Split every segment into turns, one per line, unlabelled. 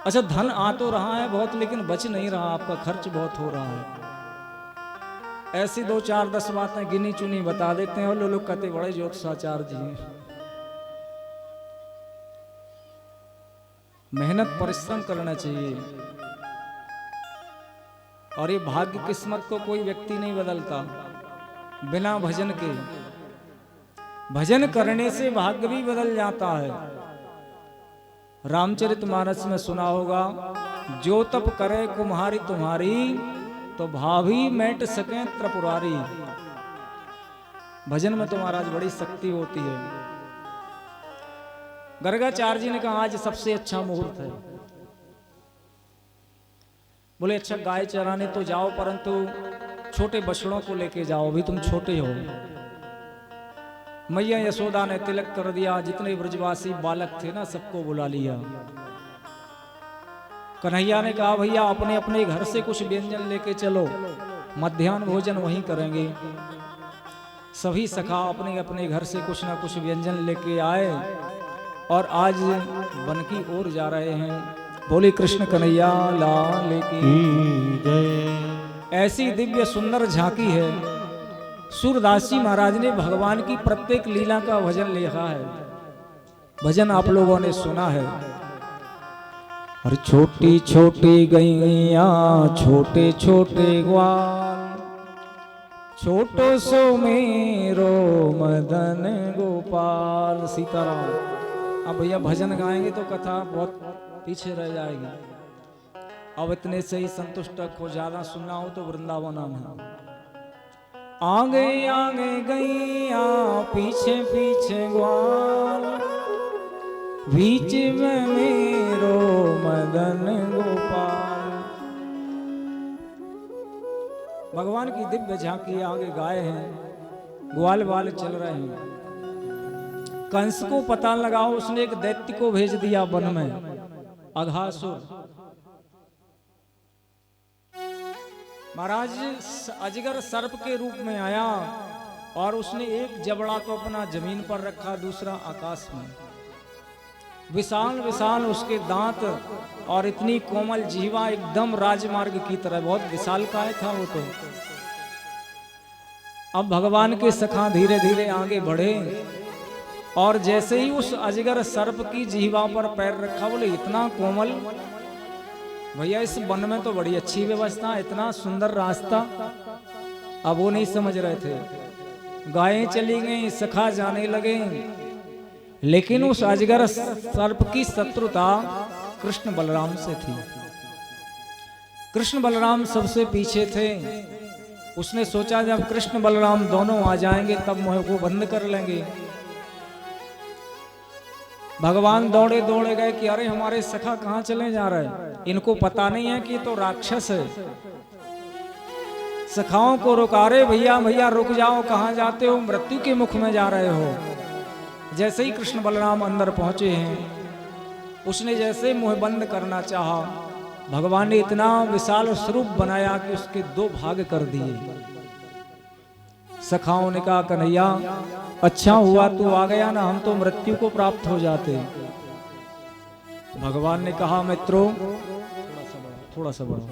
अच्छा, धन आ तो रहा है बहुत, लेकिन बच नहीं रहा, आपका खर्च बहुत हो रहा है। ऐसी 2 4 10 बातें गिनी चुनी बता देते हैं और लोग कहते बड़े ज्योतिषाचार्य जी हैं। मेहनत परिश्रम करना चाहिए, और ये भाग्य किस्मत को कोई व्यक्ति नहीं बदलता बिना भजन के। भजन करने से भाग्य भी बदल जाता है। रामचरितमानस में सुना होगा, जो तप करे कुम्हारी तुम्हारी, तो भाभी मैट सके त्रिपुरारी। भजन में तो महाराज बड़ी शक्ति होती है। गर्गाचार्य जी ने कहा आज सबसे अच्छा मुहूर्त है। बोले अच्छा, गाय चराने तो जाओ, परंतु छोटे बछड़ों को लेके जाओ, अभी तुम छोटे हो। मैया यशोदा ने तिलक कर दिया, जितने ब्रजवासी बालक थे ना सबको बुला लिया। कन्हैया ने कहा भैया अपने अपने घर से कुछ व्यंजन लेके चलो, मध्याह्न भोजन वहीं करेंगे। सभी सखा अपने अपने घर से कुछ ना कुछ व्यंजन लेके आए और आज वन की ओर जा रहे हैं। बोले कृष्ण कन्हैया लाल की जय। ऐसी दिव्य सुंदर झांकी है। सूरदास महाराज ने भगवान की प्रत्येक लीला का भजन लिखा है। भजन आप लोगों ने सुना है। और छोटी छोटी गैया छोटे छोटे ग्वाल, छोटो सो मेरो मदन गोपाल। सीताराम। अब भैया भजन गाएंगे तो कथा बहुत पीछे रह जाएगी। अब इतने से ही संतुष्ट हो, ज्यादा सुनना हो तो वृंदावन आना। आगे आगे गैया पीछे पीछे ग्वाल, बीच में मेरो मदन गोपाल। भगवान की दिव्य झांकी आगे गाय हैं, ग्वाल वाल चल रहे हैं। कंस को पता लगाओ, उसने एक दैत्य को भेज दिया वन में, अघासुर। महाराज अजगर सर्प के रूप में आया और उसने एक जबड़ा तो अपना जमीन पर रखा, दूसरा आकाश में। विशाल विशाल उसके दांत और इतनी कोमल जीवा, एकदम राजमार्ग की तरह, बहुत विशालकाय था वो तो। अब भगवान के सखा धीरे धीरे आगे बढ़े और जैसे ही उस अजगर सर्प की जीवा पर पैर रखा, बोले इतना कोमल भैया, इस वन में तो बड़ी अच्छी व्यवस्था, इतना सुंदर रास्ता। अब वो नहीं समझ रहे थे। गायें चली गईं, सखा जाने लगे, लेकिन उस अजगर सर्प की शत्रुता कृष्ण बलराम से थी। कृष्ण बलराम सबसे पीछे थे। उसने सोचा जब कृष्ण बलराम दोनों आ जाएंगे तब मोह को बंद कर लेंगे। भगवान दौड़े दौड़े गए कि अरे हमारे सखा कहाँ चले जा रहे हैं। इनको पता नहीं है कि ये तो राक्षस है। सखाओं को रुका, रे भैया भैया रुक जाओ, कहाँ जाते हो, मृत्यु के मुख में जा रहे हो। जैसे ही कृष्ण बलराम अंदर पहुंचे हैं, उसने जैसे मुंह बंद करना चाहा, भगवान ने इतना विशाल स्वरूप बनाया कि उसके 2 भाग कर दिए। सखाओं ने कहा कन्हैया अच्छा हुआ तू आ गया ना, हम तो मृत्यु को प्राप्त हो जाते। भगवान ने कहा मित्रों, थोड़ा सा बढ़ो,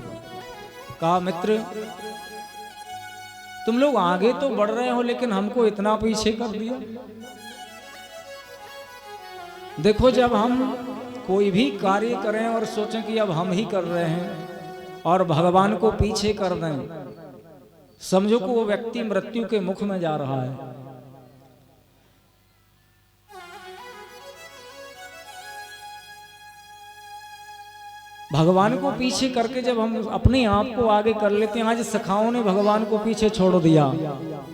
कहा मित्र तुम लोग आगे तो बढ़ रहे हो, लेकिन हमको इतना पीछे कर दिया। देखो जब हम कोई भी कार्य करें और सोचें कि अब हम ही कर रहे हैं और भगवान को पीछे कर दें, समझो कि वो व्यक्ति मृत्यु के मुख में जा रहा है। भगवान को पीछे करके जब हम अपने आप को आगे कर लेते हैं, आज सखाओं ने भगवान को पीछे छोड़ दिया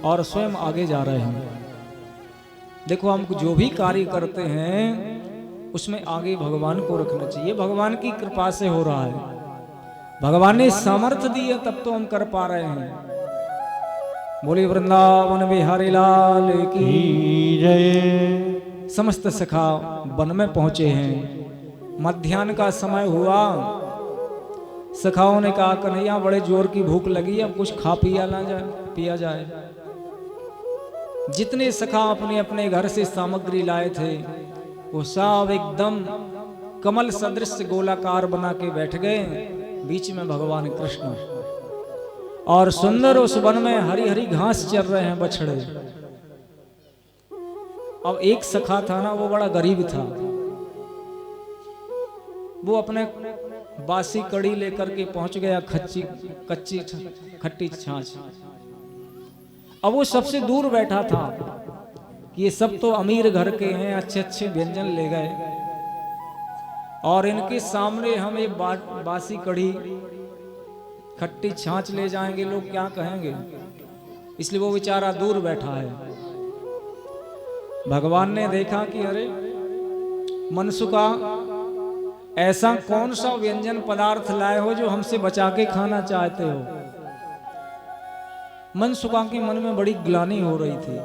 और स्वयं आगे जा रहे हैं। देखो हम जो भी कार्य करते हैं उसमें आगे भगवान को रखना चाहिए। भगवान की कृपा से हो रहा है। भगवान ने सामर्थ्य दी है तब तो हम कर पा रहे हैं। बोले वृंदावन बिहारी लाल की जय। समस्त सखा वन में पहुंचे हैं। मध्याह्न का समय हुआ। सखाओं ने कहा कन्हैया बड़े जोर की भूख लगी, अब कुछ खा पिया जाए। जितने सखा अपने अपने घर से सामग्री लाए थे वो सब एकदम कमल सदृश गोलाकार बना के बैठ गए, बीच में भगवान कृष्ण, और सुंदर उस वन में हरी हरी घास चर रहे हैं बछड़े। अब एक सखा था ना, वो बड़ा गरीब था, वो अपने बासी कड़ी लेकर के पहुंच गया कच्ची खट्टी छाछ। अब वो सबसे दूर बैठा था कि ये सब तो अमीर घर के हैं, अच्छे अच्छे व्यंजन ले गए, और इनके सामने हम एक बासी कड़ी खट्टी छाछ ले जाएंगे, लोग क्या कहेंगे। इसलिए वो बेचारा दूर बैठा है। भगवान ने देखा कि अरे मनसुका, ऐसा कौन सा व्यंजन पदार्थ लाए हो जो हमसे बचा के खाना चाहते हो। मनसुका के मन में बड़ी ग्लानि हो रही थी।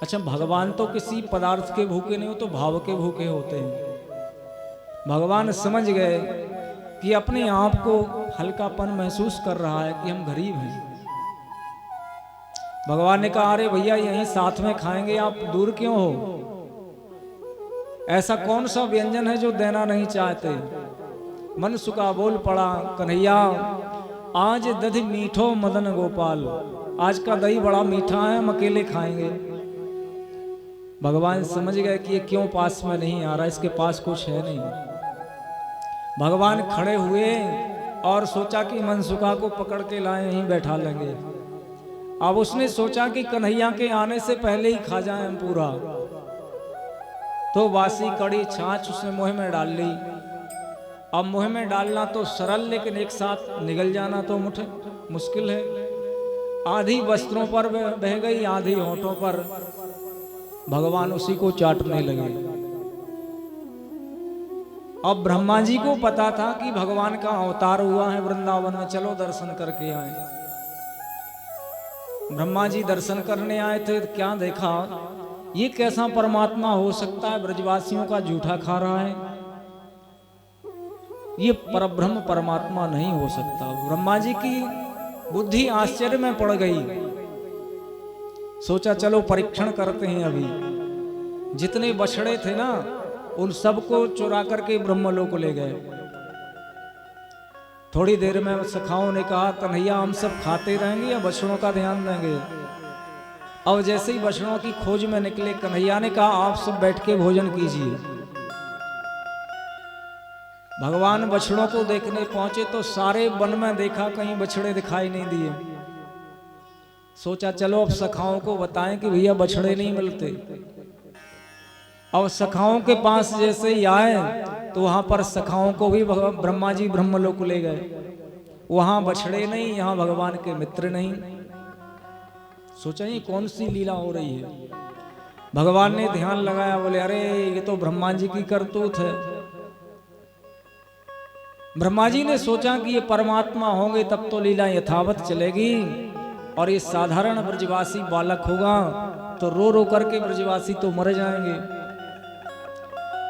अच्छा, भगवान तो किसी पदार्थ के भूखे नहीं हो, तो भाव के भूखे होते हैं। भगवान समझ गए कि अपने आप को हल्कापन महसूस कर रहा है कि हम गरीब हैं। भगवान ने कहा, अरे भैया यहीं साथ में खाएंगे, आप दूर क्यों हो। ऐसा कौन सा व्यंजन है जो देना नहीं चाहते। मनसुका बोल पड़ा, कन्हैया आज दधि मीठो मदन गोपाल, आज का दही बड़ा मीठा है, हम अकेले खाएंगे। भगवान समझ गए कि ये क्यों पास में नहीं आ रहा, इसके पास कुछ है नहीं। भगवान खड़े हुए और सोचा कि मनसुका को पकड़ के लाए, यहीं बैठा लेंगे। अब उसने सोचा कि कन्हैया के आने से पहले ही खा जाएं हम पूरा। तो बासी कड़ी छाछ उसने मुंह में डाल ली। अब मुंह में डालना तो सरल, लेकिन एक साथ निगल जाना तो मुश्किल है। आधी वस्त्रों पर बह गई, आधी होठों पर। भगवान उसी को चाटने लगे। अब ब्रह्मा जी को पता था कि भगवान का अवतार हुआ है वृंदावन में, चलो दर्शन करके आए। ब्रह्मा जी दर्शन करने आए थे, तो क्या देखा, ये कैसा परमात्मा हो सकता है, ब्रजवासियों का जूठा खा रहा है, ये परब्रह्म परमात्मा नहीं हो सकता। ब्रह्मा जी की बुद्धि आश्चर्य में पड़ गई। सोचा चलो परीक्षण करते हैं। अभी जितने बछड़े थे ना, उन सबको चुरा करके ब्रह्मलोक ले गए। थोड़ी देर में सखाओं ने कहा, कन्हैया हम सब खाते रहेंगे या बछड़ों का ध्यान देंगे। अब जैसे ही बछड़ों की खोज में निकले, कन्हैया ने कहा आप सब बैठ के भोजन कीजिए। भगवान बछड़ों को देखने पहुंचे तो सारे वन में देखा, कहीं बछड़े दिखाई नहीं दिए। सोचा चलो अब सखाओं को बताएं कि भैया बछड़े नहीं मिलते। अब सखाओं के पास जैसे ही आए तो वहां पर सखाओं को भी ब्रह्मा जी ब्रह्मलोक ले गए। वहां बछड़े नहीं, यहां भगवान के मित्र नहीं। सोचा ये कौन सी लीला हो रही है। भगवान ने ध्यान लगाया, बोले अरे ये तो ब्रह्मा जी की करतूत है। ब्रह्मा जी ने सोचा कि ये परमात्मा होंगे तब तो लीला यथावत चलेगी, और ये साधारण ब्रजवासी बालक होगा तो रो रो करके ब्रजवासी तो मर जाएंगे।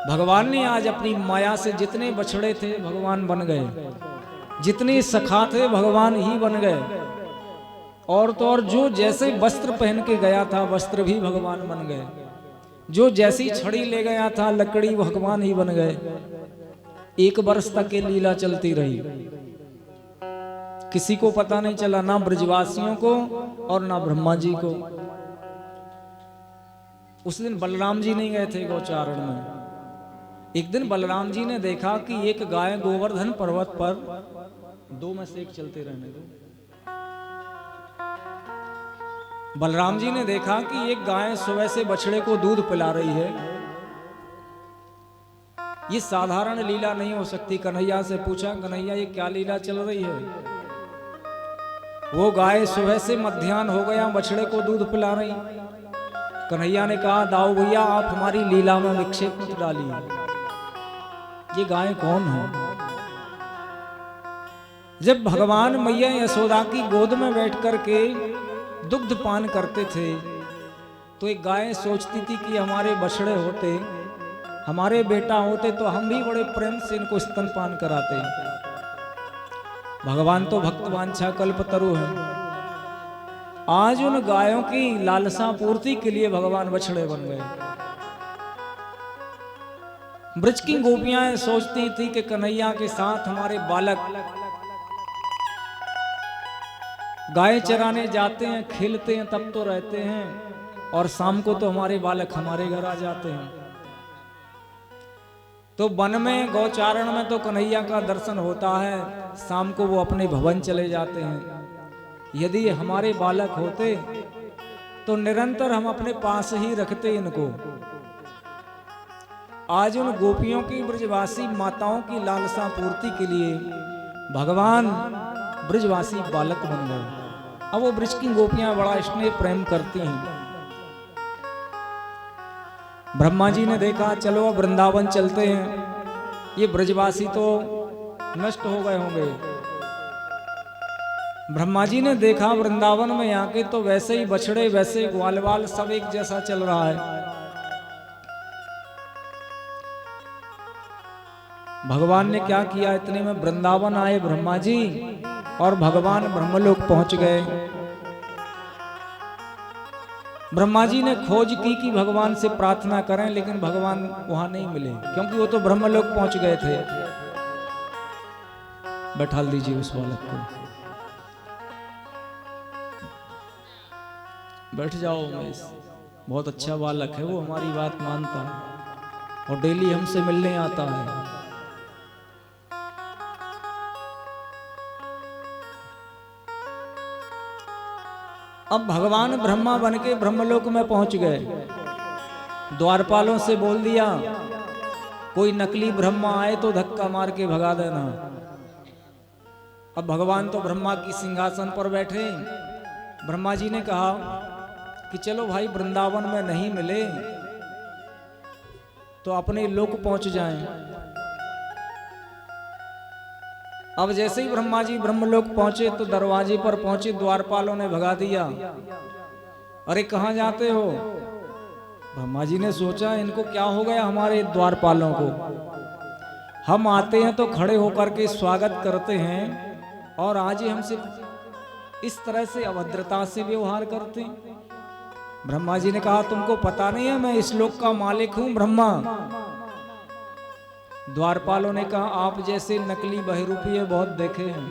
भगवान ने आज अपनी माया से जितने बछड़े थे भगवान बन गए, जितने सखा थे भगवान ही बन गए, और तो और जो जैसे वस्त्र पहन के गया था वस्त्र भी भगवान बन गए, जो जैसी छड़ी ले गया था लकड़ी भगवान ही बन गए। 1 वर्ष तक ये लीला चलती रही। किसी को पता नहीं चला, ना ब्रजवासियों को और ना ब्रह्मा जी को। उस दिन बलराम जी नहीं गए थे गौचारण में। एक दिन बलराम जी ने देखा कि एक गाय गोवर्धन पर्वत पर, 2 में से एक चलते रहने दो। बलराम जी ने देखा कि एक गाय सुबह से बछड़े को दूध पिला रही है। ये साधारण लीला नहीं हो सकती। कन्हैया से पूछा, कन्हैया ये क्या लीला चल रही है। वो गाय सुबह से मध्याह्न हो गया बछड़े को दूध पिला रही। कन्हैया ने कहा, दाऊ भैया आप हमारी लीला में विक्षेप मत डालिए, ये गाय कौन है। जब भगवान मैया यशोदा की गोद में बैठ करके दुग्ध पान करते थे तो एक गाय सोचती थी कि हमारे बछड़े होते, हमारे बेटा होते तो हम भी बड़े प्रेम से इनको स्तनपान कराते। भगवान तो भक्त वांछा कल्पतरु है। आज उन गायों की लालसा पूर्ति के लिए भगवान बछड़े बन गए। ब्रज की गोपियां सोचती थी कि कन्हैया के साथ हमारे बालक गाय चराने जाते हैं, खेलते हैं, तब तो रहते हैं, और शाम को तो हमारे बालक हमारे घर आ जाते हैं। तो वन में गौचारण में तो कन्हैया का दर्शन होता है, शाम को वो अपने भवन चले जाते हैं। यदि हमारे बालक होते तो निरंतर हम अपने पास ही रखते इनको। आज उन गोपियों की, ब्रजवासी माताओं की लालसा पूर्ति के लिए भगवान ब्रजवासी बालक बन गए। अब वो ब्रज की गोपियां बड़ा स्नेह प्रेम करती हैं। ब्रह्मा जी ने देखा चलो अब वृंदावन चलते हैं, ये ब्रजवासी तो नष्ट हो गए होंगे। ब्रह्मा जी ने देखा वृंदावन में आके तो वैसे ही बछड़े, वैसे ग्वालवाल सब एक जैसा चल रहा है। भगवान ने क्या किया, इतने में वृंदावन आए ब्रह्मा जी और भगवान ब्रह्मलोक पहुंच गए। ब्रह्मा जी ने खोज की कि भगवान से प्रार्थना करें, लेकिन भगवान वहां नहीं मिले, क्योंकि वो तो ब्रह्मलोक पहुंच गए थे। बैठा दीजिए उस बालक को, बैठ जाओ उमेश, बहुत अच्छा बालक है वो, हमारी बात मानता है और डेली हमसे मिलने आता है। अब भगवान ब्रह्मा बन के ब्रह्मलोक में पहुंच गए। द्वारपालों से बोल दिया कोई नकली ब्रह्मा आए तो धक्का मार के भगा देना। अब भगवान तो ब्रह्मा की सिंहासन पर बैठे। ब्रह्मा जी ने कहा कि चलो भाई वृंदावन में नहीं मिले तो अपने लोक पहुंच जाएं। अब जैसे ही ब्रह्मा जी ब्रह्मलोक पहुंचे तो दरवाजे पर पहुंचे, द्वारपालों ने भगा दिया। अरे कहां जाते हो? ब्रह्मा जी ने सोचा इनको क्या हो गया हमारे द्वारपालों को, हम आते हैं तो खड़े होकर के स्वागत करते हैं और आज ही हमसे इस तरह से अभद्रता से व्यवहार करते हैं। ब्रह्मा जी ने कहा तुमको पता नहीं है मैं इस लोक का मालिक हूं ब्रह्मा। द्वारपालों ने कहा आप जैसे नकली बहरूपी बहुत देखे हैं,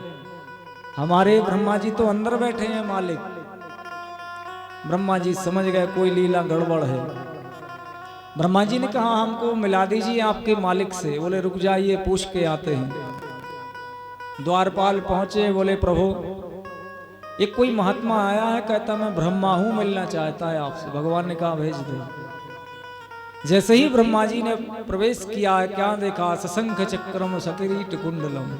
हमारे ब्रह्मा जी तो अंदर बैठे हैं मालिक। ब्रह्मा जी समझ गए कोई लीला गड़बड़ है। ब्रह्मा जी ने कहा हमको मिला दीजिए आपके मालिक से। बोले रुक जाइए पूछ के आते हैं। द्वारपाल पहुंचे, बोले प्रभु एक कोई महात्मा आया है, कहता मैं ब्रह्मा हूं, मिलना चाहता है आपसे। भगवान ने कहा भेज दो। जैसे ही ब्रह्मा जी ने प्रवेश किया, क्या देखा, सशंख चक्रम सकिरीट कुंडलम।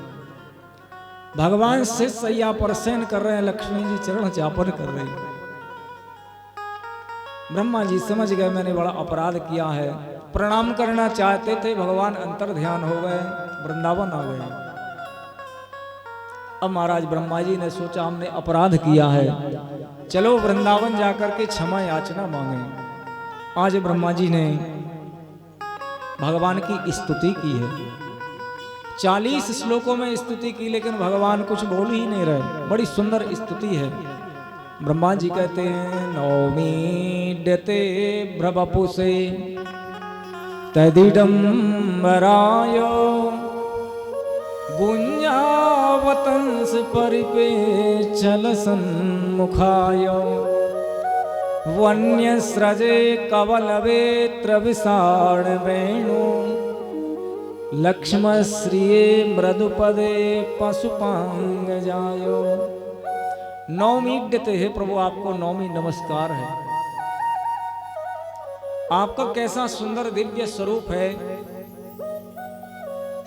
भगवान से सैया पर शयन कर रहे हैं, लक्ष्मी जी चरण चापन कर रहे हैं। ब्रह्मा जी समझ गए मैंने बड़ा अपराध किया है, प्रणाम करना चाहते थे, भगवान अंतर ध्यान हो गए, वृंदावन आ गए। अब महाराज ब्रह्मा जी ने सोचा हमने अपराध किया है, चलो वृंदावन जाकर के क्षमा याचना मांगे। आज ब्रह्मा जी ने भगवान की स्तुति की है, 40 श्लोकों में स्तुति की, लेकिन भगवान कुछ बोल ही नहीं रहे। बड़ी सुंदर स्तुति है। ब्रह्मा जी कहते हैं नौमी डते ब्रवपुसे तदिडम्बरायो गुंजावतंस परिपे चल सन्मुखायो वन्यस्रजे कवलवेत्र विसाण वेणु लक्ष्मश्रिये मृदुपदे पशुपांग जायो। नौमी डते है प्रभु, आपको नौमी नमस्कार है। आपका कैसा सुंदर दिव्य स्वरूप है,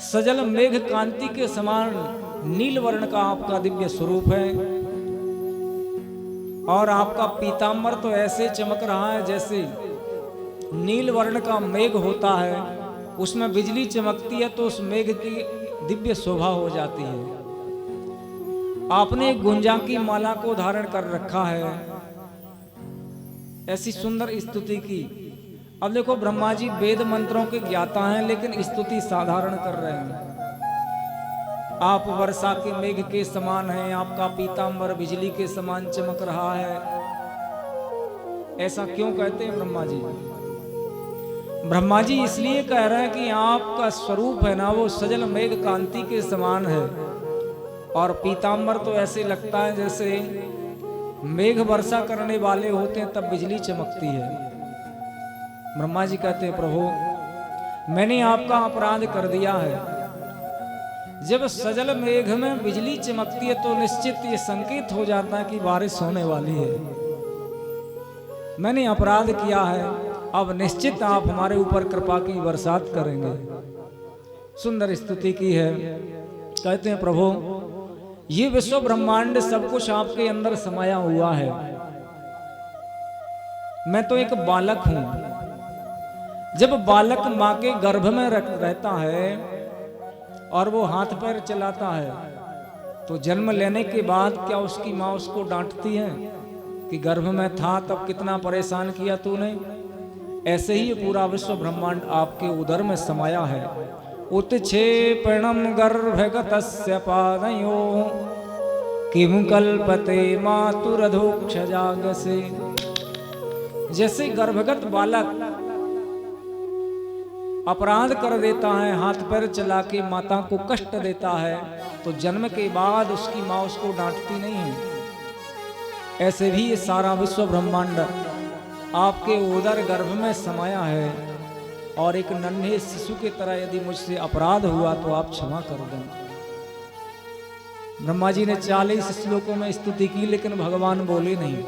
सजल मेघ कांति के समान नील वर्ण का आपका दिव्य स्वरूप है। और आपका पीतांबर तो ऐसे चमक रहा है जैसे नील वर्ण का मेघ होता है, उसमें बिजली चमकती है तो उस मेघ की दिव्य शोभा हो जाती है। आपने गुंजा की माला को धारण कर रखा है, ऐसी सुंदर स्तुति की। अब देखो ब्रह्मा जी वेद मंत्रों के ज्ञाता हैं, लेकिन स्तुति साधारण कर रहे हैं। आप वर्षा के मेघ के समान हैं, आपका पीतांबर बिजली के समान चमक रहा है। ऐसा क्यों कहते हैं ब्रह्मा जी? ब्रह्मा जी इसलिए कह रहे हैं कि आपका स्वरूप है ना वो सजल मेघ कांति के समान है, और पीतांबर तो ऐसे लगता है जैसे मेघ वर्षा करने वाले होते हैं तब बिजली चमकती है। ब्रह्मा जी कहते हैं प्रभु मैंने आपका अपराध कर दिया है। जब सजल मेघ में बिजली चमकती है तो निश्चित ये संकेत हो जाता है कि बारिश होने वाली है। मैंने अपराध किया है, अब निश्चित आप हमारे ऊपर कृपा की बरसात करेंगे। सुंदर स्तुति की है। कहते हैं प्रभु ये विश्व ब्रह्मांड सब कुछ आपके अंदर समाया हुआ है। मैं तो एक बालक हूं। जब बालक मां के गर्भ में रहता है और वो हाथ पैर चलाता है तो जन्म लेने के बाद क्या उसकी मां उसको डांटती है कि गर्भ में था तब कितना परेशान किया तूने? ऐसे ही पूरा विश्व ब्रह्मांड आपके उदर में समाया है। उत्क्षेपणम गर्भगतस्य पादयो किम कल्पते मातुरधोक्षजागसे। जैसे गर्भगत बालक अपराध कर देता है, हाथ पैर चला के माता को कष्ट देता है, तो जन्म के बाद उसकी माँ उसको डांटती नहीं है। ऐसे भी ये सारा विश्व ब्रह्मांड आपके उदर गर्भ में समाया है, और एक नन्हे शिशु की तरह यदि मुझसे अपराध हुआ तो आप क्षमा कर दें। ब्रह्मा जी ने 40 श्लोकों में स्तुति की, लेकिन भगवान बोले नहीं।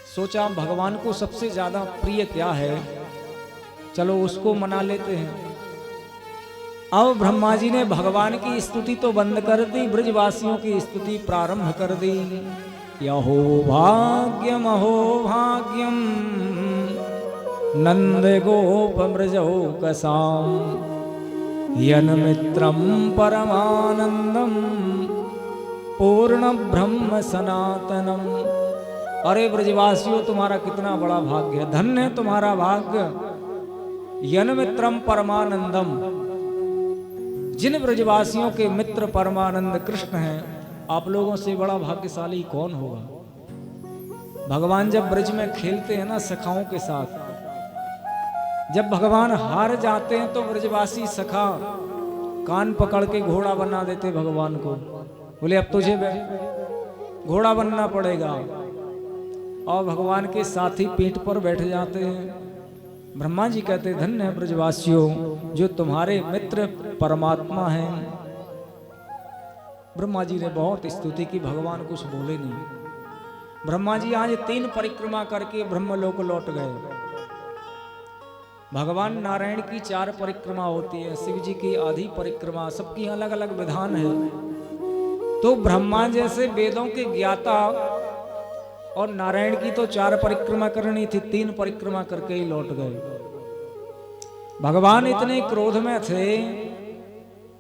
सोचा भगवान को सबसे ज्यादा प्रिय क्या है, चलो उसको मना लेते हैं। अब ब्रह्मा जी ने भगवान की स्तुति तो बंद कर दी, ब्रजवासियों की स्तुति प्रारंभ कर दी। यहो भाग्यम अहो भाग्यम नंद गोप ब्रजो कसाम यन मित्रम परमानंदम पूर्ण ब्रह्म सनातनम। अरे ब्रजवासियों तुम्हारा कितना बड़ा भाग्य है, धन्य है तुम्हारा भाग्य। यन मित्रम परमानंदम, जिन ब्रजवासियों के मित्र परमानंद कृष्ण हैं, आप लोगों से बड़ा भाग्यशाली कौन होगा। भगवान जब ब्रज में खेलते हैं ना सखाओं के साथ, जब भगवान हार जाते हैं तो ब्रजवासी सखा कान पकड़ के घोड़ा बना देते भगवान को, बोले अब तुझे घोड़ा बनना पड़ेगा, और भगवान के साथी पीठ पर बैठ जाते हैं। ब्रह्मा जी कहते धन्य है ब्रजवासियों जो तुम्हारे मित्र परमात्मा हैं। ब्रह्मा जी ने बहुत स्तुति की, भगवान कुछ बोले नहीं। ब्रह्मा जी आज 3 परिक्रमा करके ब्रह्मलोक लौट गए। भगवान नारायण की 4 परिक्रमा होती है, शिव जी की आधी परिक्रमा, सबकी अलग अलग विधान है। तो ब्रह्मा जैसे वेदों के ज्ञाता और नारायण की तो 4 परिक्रमा करनी थी, 3 परिक्रमा करके ही लौट गए। भगवान इतने क्रोध में थे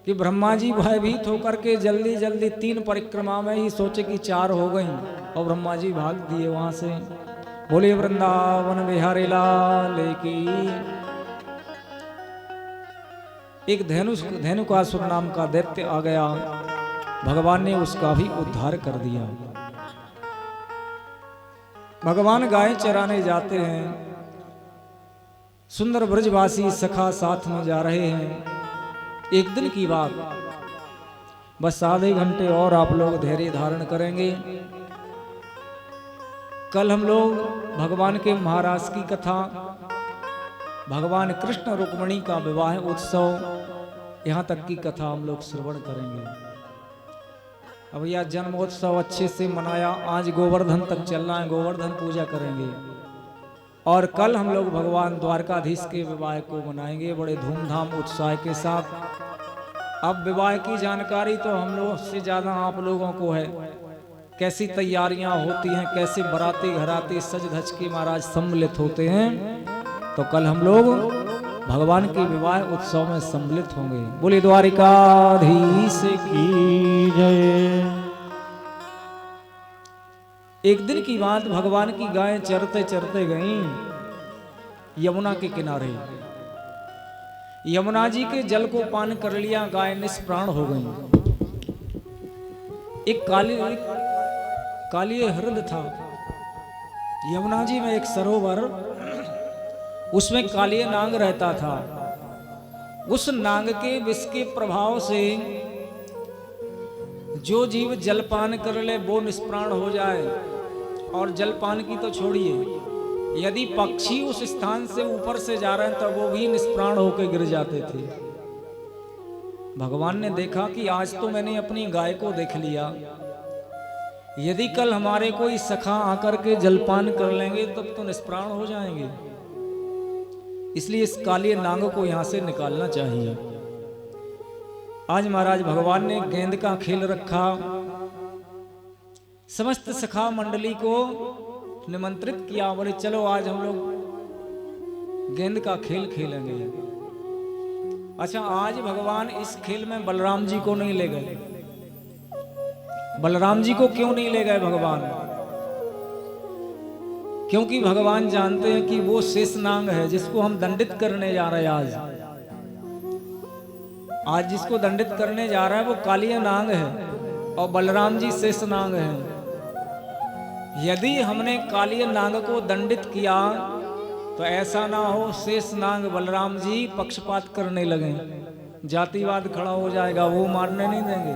कि ब्रह्मा जी भयभीत होकर के जल्दी जल्दी 3 परिक्रमा में ही सोचे कि 4 हो गई, और ब्रह्मा जी भाग दिए वहां से। बोले वृंदावन बिहारी लाल की। एक धेनुकासुर नाम का दैत्य आ गया, भगवान ने उसका भी उद्धार कर दिया। भगवान गाय चराने जाते हैं, सुंदर ब्रजवासी सखा साथ में जा रहे हैं। एक दिन की बात, बस आधे घंटे और आप लोग धैर्य धारण करेंगे। कल हम लोग भगवान के महाराज की कथा, भगवान कृष्ण रुक्मिणी का विवाह उत्सव, यहाँ तक की कथा हम लोग श्रवण करेंगे। अब यह जन्मोत्सव अच्छे से मनाया, आज गोवर्धन तक चलना है, गोवर्धन पूजा करेंगे। और कल हम लोग भगवान द्वारकाधीश के विवाह को मनाएंगे बड़े धूमधाम उत्साह के साथ। अब विवाह की जानकारी तो हम लोग से ज्यादा आप लोगों को है, कैसी तैयारियां होती हैं, कैसे बाराती घराती सज धज के महाराज सम्मिलित होते हैं। तो कल हम लोग भगवान के विवाह उत्सव में सम्मिलित होंगे। बोले द्वारिकाधीश की जय। एक दिन की बात, भगवान की गाय चरते चरते गईं यमुना के किनारे। यमुना जी के जल को पान कर लिया, गाय निष्प्राण हो गई। एक काली हृद था। यमुना जी में एक सरोवर उसमें कालिया नाग रहता था। उस नाग के विष के प्रभाव से जो जीव जलपान कर ले वो निष्प्राण हो जाए। और जलपान की तो छोड़िए, यदि पक्षी उस स्थान से ऊपर से जा रहे हैं तो वो भी निष्प्राण होकर गिर जाते थे। भगवान ने देखा कि आज तो मैंने अपनी गाय को देख लिया, यदि कल हमारे कोई सखा आकर के जलपान कर लेंगे तब तो निष्प्राण हो जाएंगे। इसलिए इस काले नाग को यहां से निकालना चाहिए। आज महाराज भगवान ने गेंद का खेल रखा, समस्त सखा मंडली को निमंत्रित किया। बोले चलो आज हम लोग गेंद का खेल खेलेंगे। अच्छा, आज भगवान इस खेल में बलराम जी को नहीं ले गए। बलराम जी को क्यों नहीं ले गए भगवान? क्योंकि भगवान जानते हैं कि वो शेषनाग है जिसको हम दंडित करने जा रहे हैं। आज जिसको दंडित करने जा रहा है वो कालिया नाग है और बलराम जी शेषनाग हैं। यदि हमने कालिया नाग को दंडित किया तो ऐसा ना हो शेषनाग बलराम जी पक्षपात करने लगे, जातिवाद खड़ा हो जाएगा, वो मारने नहीं देंगे।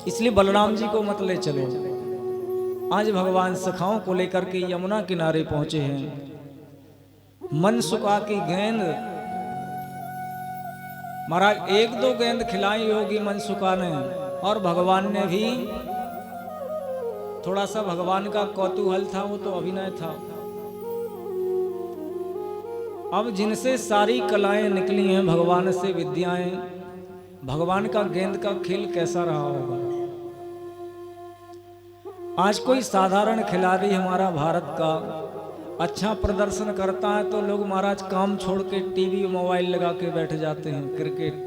इसलिए बलराम जी को मत ले चलो। आज भगवान सखाओं को लेकर के यमुना किनारे पहुंचे हैं। मनसुका की गेंद महाराज एक दो गेंद खिलाई होगी मनसुका ने, और भगवान ने भी थोड़ा सा, भगवान का कौतूहल था, वो तो अभिनय था। अब जिनसे सारी कलाएं निकली हैं, भगवान से विद्याएं, भगवान का गेंद का खेल कैसा रहा होगा। आज कोई साधारण खिलाड़ी हमारा भारत का अच्छा प्रदर्शन करता है तो लोग महाराज काम छोड़ के टीवी मोबाइल लगा के बैठ जाते हैं। क्रिकेट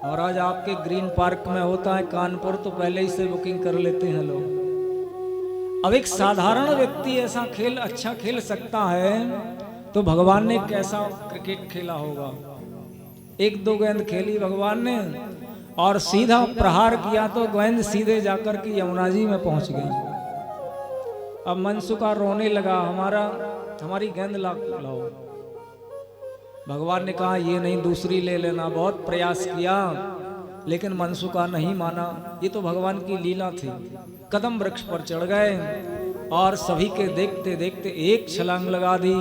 महाराज आपके ग्रीन पार्क में होता है कानपुर, तो पहले ही से बुकिंग कर लेते हैं लोग। अब एक साधारण व्यक्ति ऐसा खेल अच्छा खेल सकता है तो भगवान ने कैसा क्रिकेट खेला होगा। एक दो गेंद खेली भगवान ने और सीधा प्रहार किया तो गेंद सीधे जाकर के यमुना जी में पहुंच गई। अब मनसुका रोने लगा, हमारी गेंद लाओ। भगवान ने कहा ये नहीं, दूसरी ले लेना। बहुत प्रयास किया लेकिन मनसुका नहीं माना। ये तो भगवान की लीला थी। कदम वृक्ष पर चढ़ गए और सभी के देखते देखते एक छलांग लगा दी।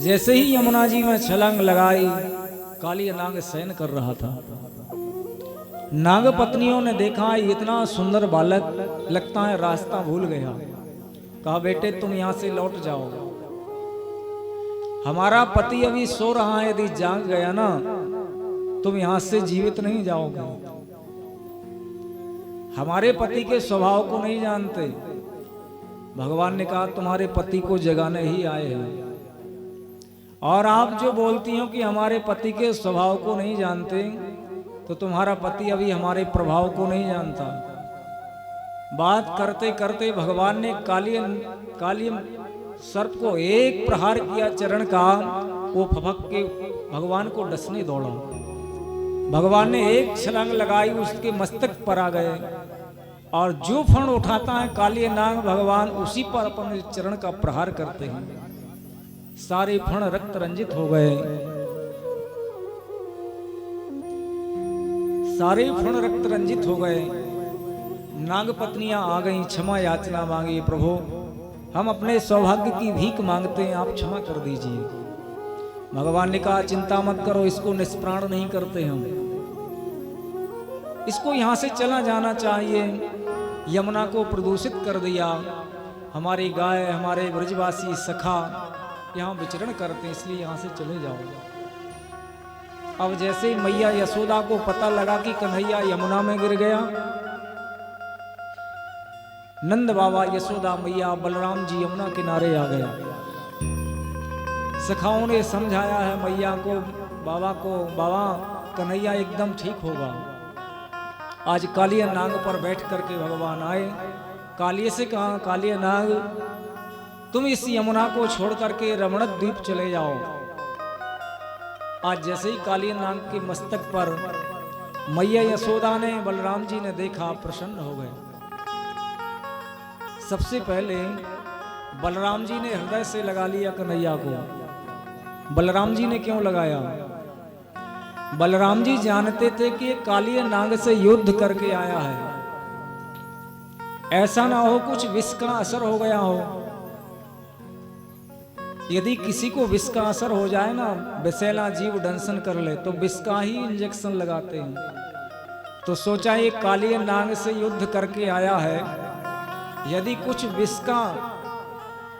जैसे ही यमुना जी में छलांग लगाई, कालिया नाग शयन कर रहा था। नाग पत्नियों ने देखा इतना सुंदर बालक, लगता है रास्ता भूल गया। कहा बेटे तुम यहां से लौट जाओ, हमारा पति अभी सो रहा है, यदि जाग गया ना तुम यहां से जीवित नहीं जाओगे। हमारे पति के स्वभाव को नहीं जानते। भगवान ने कहा तुम्हारे पति को जगाने ही आए हैं, और आप जो बोलती हो कि हमारे पति के स्वभाव को नहीं जानते, तो तुम्हारा पति अभी हमारे प्रभाव को नहीं जानता। बात करते करते भगवान ने कालिया सर्प को एक प्रहार किया चरण का। वो फपक के भगवान को डसने दौड़ा। भगवान ने एक छलांग लगाई, उसके मस्तक पर आ गए और जो फण उठाता है कालिया नाग, भगवान उसी पर अपने चरण का प्रहार करते हैं। सारे फण रक्त रंजित हो गए, सारे फण रक्त रंजित हो गए। नाग पत्नियां आ गईं, क्षमा याचना मांगी। प्रभु हम अपने सौभाग्य की भीख मांगते हैं, आप क्षमा कर दीजिए। भगवान ने कहा चिंता मत करो, इसको निष्प्राण नहीं करते हम, इसको यहां से चला जाना चाहिए। यमुना को प्रदूषित कर दिया, हमारी गाय हमारे ब्रजवासी सखा यहाँ विचरण करते, इसलिए यहां से चले जाओ। अब जैसे मैया यशोदा को पता लगा कि कन्हैया यमुना में गिर गया, नंद बाबा यशोदा मैया बलराम जी यमुना किनारे आ गया। सखाओं ने समझाया है मैया को, बाबा को, बाबा कन्हैया एकदम ठीक होगा। आज कालिया नाग पर बैठ करके भगवान आए। कालिया से कहा कालिया नाग तुम इस यमुना को छोड़ करके रमणक द्वीप चले जाओ। आज जैसे ही कालिया नाग के मस्तक पर मैया यशोदा ने, बलराम जी ने देखा, प्रसन्न हो गए। सबसे पहले बलराम जी ने हृदय से लगा लिया कन्हैया को। बलराम जी ने क्यों लगाया? बलराम जी जानते थे कि कालिया नाग से युद्ध करके आया है, ऐसा ना हो कुछ विष का असर हो गया हो। यदि किसी को विष का असर हो जाए ना, विषैला जीव दंशन कर ले, तो विष का ही इंजेक्शन लगाते हैं। तो सोचा ये कालिया नाग से युद्ध करके आया है, यदि कुछ विष का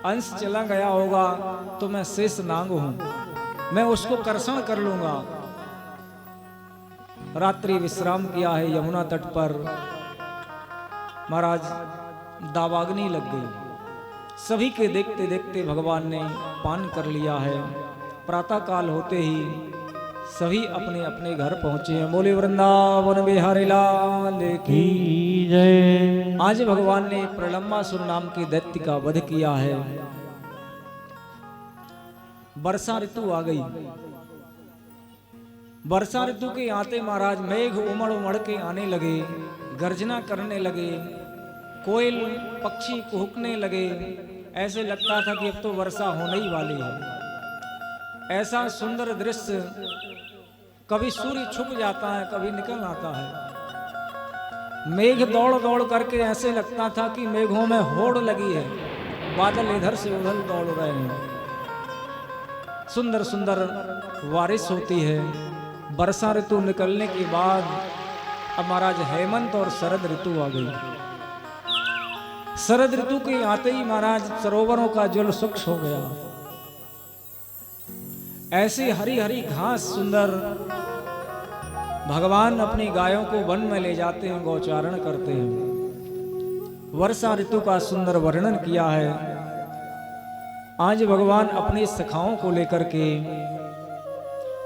अंश चला गया होगा तो मैं शेष नाग हूं, मैं उसको कर्षण कर लूंगा। रात्रि विश्राम किया है यमुना तट पर। महाराज दावाग्नि लग गई, सभी के देखते देखते भगवान ने पान कर लिया है। प्रातः काल होते ही सभी अपने अपने घर पहुंचे हैं। बोले वृंदावन बिहारी लाल की जय। आज भगवान ने प्रलंबासुर नाम के दैत्य का वध किया है। वर्षा ऋतु आ गई। वर्षा ऋतु के आते महाराज मेघ उमड़ उमड़ के आने लगे, गर्जना करने लगे, कोयल पक्षी कुहकने लगे। ऐसे लगता था कि अब तो वर्षा होने ही वाली है। ऐसा सुंदर दृश्य, कभी सूर्य छुप जाता है, कभी निकल आता है। मेघ दौड़ दौड़ करके ऐसे लगता था कि मेघों में होड़ लगी है, बादल इधर से उधर दौड़ रहे हैं। सुंदर सुंदर बारिश होती है। वर्षा ऋतु निकलने के बाद अब महाराज हेमंत और शरद ऋतु आ गई। शरद ऋतु के आते ही महाराज सरोवरों का जल स्वच्छ हो गया। ऐसी हरी हरी घास सुंदर, भगवान अपनी गायों को वन में ले जाते हैं, गौचारण करते हैं। वर्षा ऋतु का सुंदर वर्णन किया है। आज भगवान अपनी सखाओं को लेकर के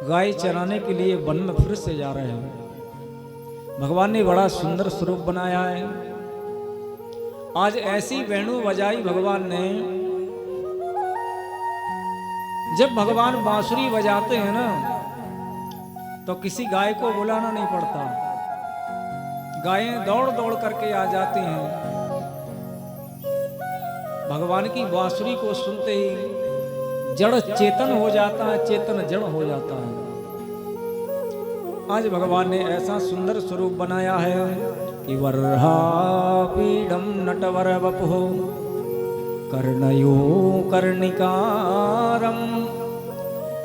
गाय चराने के लिए वन में फिर से जा रहे हैं। भगवान ने बड़ा सुंदर स्वरूप बनाया है। आज ऐसी वेणु बजाई भगवान ने, जब भगवान बांसुरी बजाते हैं ना तो किसी गाय को बुलाना नहीं पड़ता, गायें दौड़ दौड़ करके आ जाती हैं। भगवान की बांसुरी को सुनते ही जड़ चेतन हो जाता है, चेतन जड़ हो जाता है। आज भगवान ने ऐसा सुंदर स्वरूप बनाया है कि वर्हापीडम नटवर वपुः कर्णयो कर्णिकारं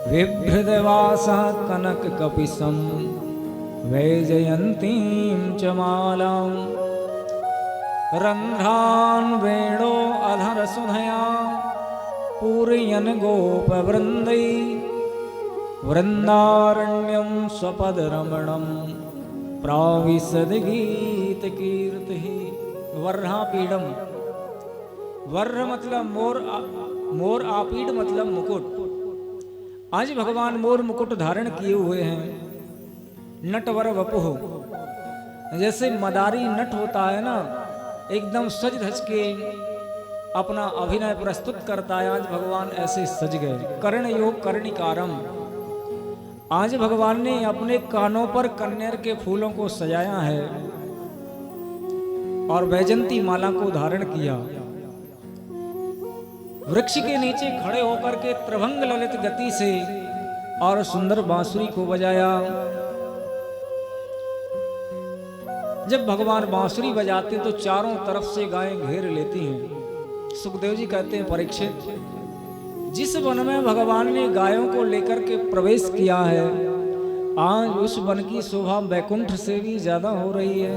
बिभ्रदवासः कनककपिशं वैजयन्तीं च मालां रन्ध्रान् वेणो अधरसुधया पूरयन् गोपवृन्दै वृन्दारण्यं स्वपदरमणं प्राविशद गीतकीर्तिः। वर्हापीडम, वर्र मतलब मोर, मोर आपीड मतलब मुकुट। आज भगवान मोर मुकुट धारण किए हुए हैं। नटवर वपुः, जैसे मदारी नट होता है ना, एकदम सज धज के अपना अभिनय प्रस्तुत करता है। आज भगवान ऐसे सज गए। कर्ण योग कर्णिकारम, आज भगवान ने अपने कानों पर कन्नेर के फूलों को सजाया है और वैजंती माला को धारण किया। वृक्ष के नीचे खड़े होकर के त्रिभंग ललित गति से और सुंदर बांसुरी को बजाया। जब भगवान बांसुरी बजाते तो चारों तरफ से गायें घेर लेती हैं। सुखदेव जी कहते हैं, परीक्षित, जिस वन में भगवान ने गायों को लेकर के प्रवेश किया है, आज उस वन की शोभा वैकुंठ से भी ज्यादा हो रही है।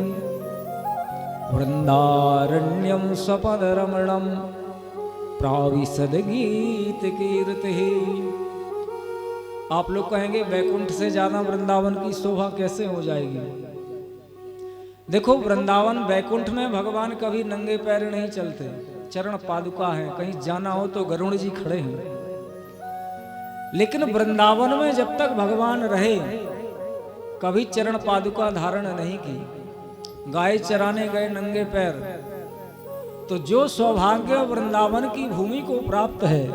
वृंदारण्यम स्वपद रमणम प्राविशद गीत कीर्तिः। आप लोग कहेंगे वैकुंठ से ज्यादा वृंदावन की शोभा कैसे हो जाएगी? देखो, वृंदावन वैकुंठ में भगवान कभी नंगे पैर नहीं चलते, चरण पादुका है। कहीं जाना हो तो गरुड़ जी खड़े हैं। लेकिन वृंदावन में जब तक भगवान रहे कभी चरण पादुका धारण नहीं की। गाय चराने गए नंगे पैर, तो जो सौभाग्य वृंदावन की भूमि को प्राप्त है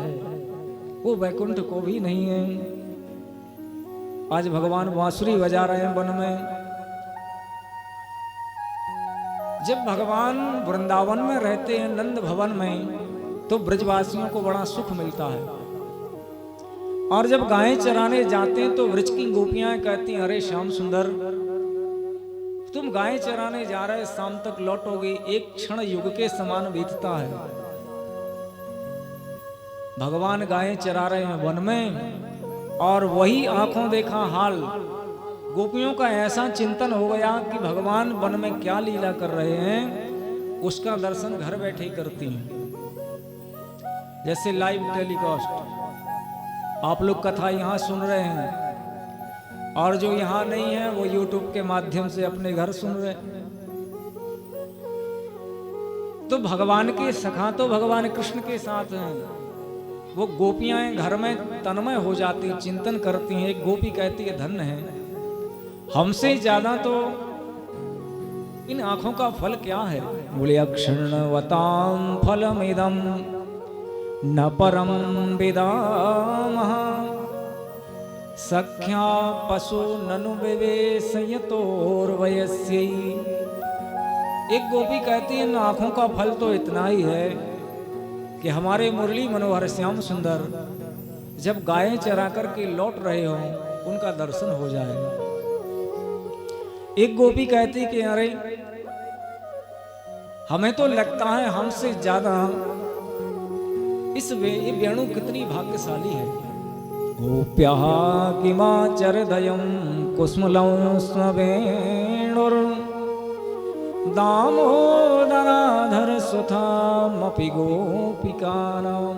वो वैकुंठ को भी नहीं है। आज भगवान बांसुरी बजा रहे हैं वन में। जब भगवान वृंदावन में रहते हैं नंद भवन में, तो ब्रजवासियों को बड़ा सुख मिलता है। और जब गायें चराने जाते हैं तो व्रज की गोपियां कहती हैं, अरे श्याम सुंदर, तुम गायें चराने जा रहे, शाम तक लौटोगे, एक क्षण युग के समान बीतता है। भगवान गायें चरा रहे हैं वन में, और वही आंखों देखा हाल गोपियों का ऐसा चिंतन हो गया कि भगवान वन में क्या लीला कर रहे हैं, उसका दर्शन घर बैठे ही करती हैं। जैसे लाइव टेलीकास्ट आप लोग कथा यहां सुन रहे हैं, और जो यहां नहीं है वो यूट्यूब के माध्यम से अपने घर सुन रहे हैं। तो भगवान के सखा तो भगवान कृष्ण के साथ हैं। वो गोपियां घर में तन्मय हो जाती, चिंतन करती हैं। एक गोपी कहती है, धन्य है, हमसे ज्यादा तो इन आंखों का फल क्या है। बोले, अक्षणवताम फलमिदं न परम विदामः सख्या पशु ननु विवेशयतोर्वयस्यै। एक गोपी कहती है, इन आंखों का फल तो इतना ही है कि हमारे मुरली मनोहर श्याम सुंदर जब गायें चरा कर के लौट रहे हो, उनका दर्शन हो जाए। एक गोपी कहती कि अरे हमें तो लगता है हमसे ज्यादा इस ये वेणु कितनी भाग्यशाली है। गोप्यः किमाचरदयं कुसुमलं स्वेणुर दामोदराधर सुतामपि गोपिकानां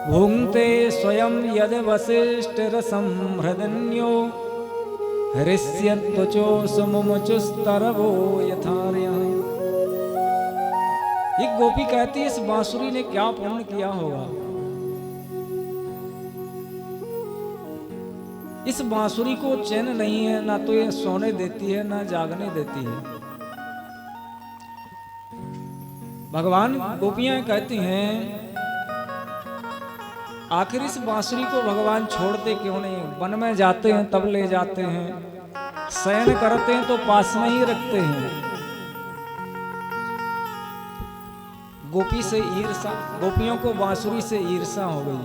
भुङ्क्ते स्वयं यद् वसिष्ठरसं हृदन्यो हृष्यत्वचोसमुमुचुस्तरवो यथार्यः। एक गोपी कहती है, इस बांसुरी ने क्या पुण्य किया होगा। इस बांसुरी को चैन नहीं है, ना तो ये सोने देती है ना जागने देती है। भगवान गोपियां कहती हैं, आखिर इस बांसुरी को भगवान छोड़ते क्यों नहीं। वन में जाते हैं तब ले जाते हैं, शयन करते हैं तो पास में ही रखते हैं। गोपी से ईर्षा, गोपियों को बांसुरी से ईर्षा हो गई।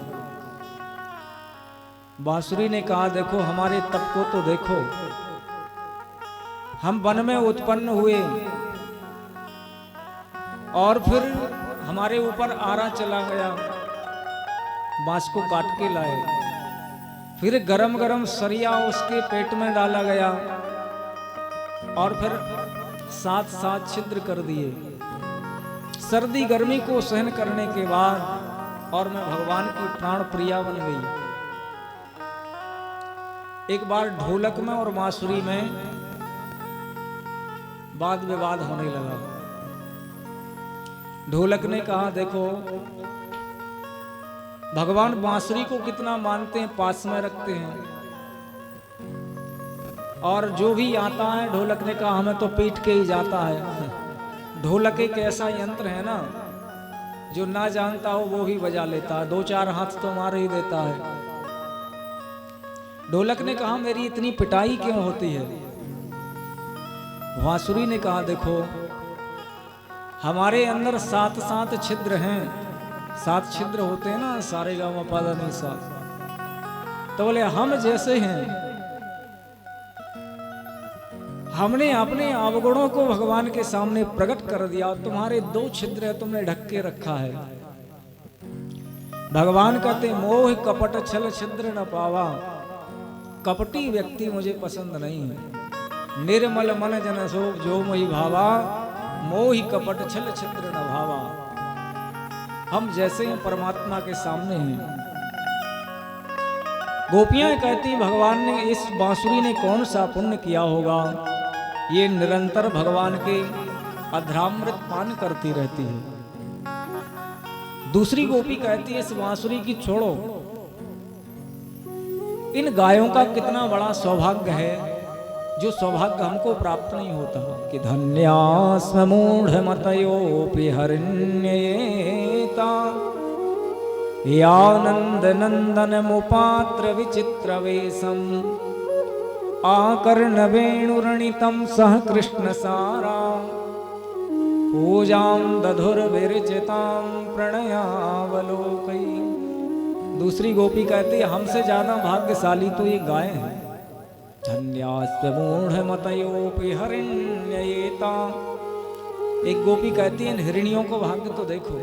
बांसुरी ने कहा, देखो हमारे तप को तो देखो, हम वन में उत्पन्न हुए और फिर हमारे ऊपर आरा चला गया, बांस को काट के लाए, फिर गरम गरम सरिया उसके पेट में डाला गया और फिर साथ साथ छिद्र कर दिए। सर्दी गर्मी को सहन करने के बाद और मैं भगवान की प्राण प्रिया बन गई। एक बार ढोलक में और बांसुरी में वाद विवाद होने लगा। ढोलक ने कहा, देखो भगवान बांसुरी को कितना मानते हैं, पास में रखते हैं, और जो भी आता है, ढोलक ने कहा हमें तो पीट के ही जाता है। ढोलक एक ऐसा यंत्र है ना, जो ना जानता हो वो भी बजा लेता है, दो चार हाथ तो मार ही देता है। ढोलक ने कहा, मेरी इतनी पिटाई क्यों होती है। बांसुरी ने कहा, देखो हमारे अंदर 7 छिद्र हैं, 7 छिद्र होते हैं ना, सारे गा मा पा धा नी सा। तो बोले हम जैसे हैं, हमने अपने अवगुणों को भगवान के सामने प्रकट कर दिया, और तुम्हारे 2 छिद्र है, तुमने ढक के रखा है। भगवान कहते, मोह कपट छल छिद्र न पावा। कपटी व्यक्ति मुझे पसंद नहीं है। निर्मल मन जन सो जो मोहि भावा, मोहि कपट छल छिद्र न भावा। हम जैसे हैं परमात्मा के सामने हैं। गोपियां कहती, भगवान ने, इस बांसुरी ने कौन सा पुण्य किया होगा, ये निरंतर भगवान के अधरामृत पान करती रहती है। दूसरी गोपी कहती है, इस बांसुरी की छोड़ो, इन गायों का कितना बड़ा सौभाग्य है, जो सौभाग्य हमको प्राप्त नहीं होता। कि धन्यास्म मूढ़मतयोऽपि हरिण्येता यानंद नंदन मुपात्र विचित्र वेशम आकर्ण वेणुरणितम सह कृष्ण सारा पूजाम दधुर्विरचिताम प्रणयावलोकई। दूसरी गोपी कहती है हमसे ज्यादा भाग्यशाली तो ये गाय है। धन्यास्त्वमूढ़मतयोऽपि हरिण्ययेता। एक गोपी कहती है इन हिरणियों को भाग्य तो देखो,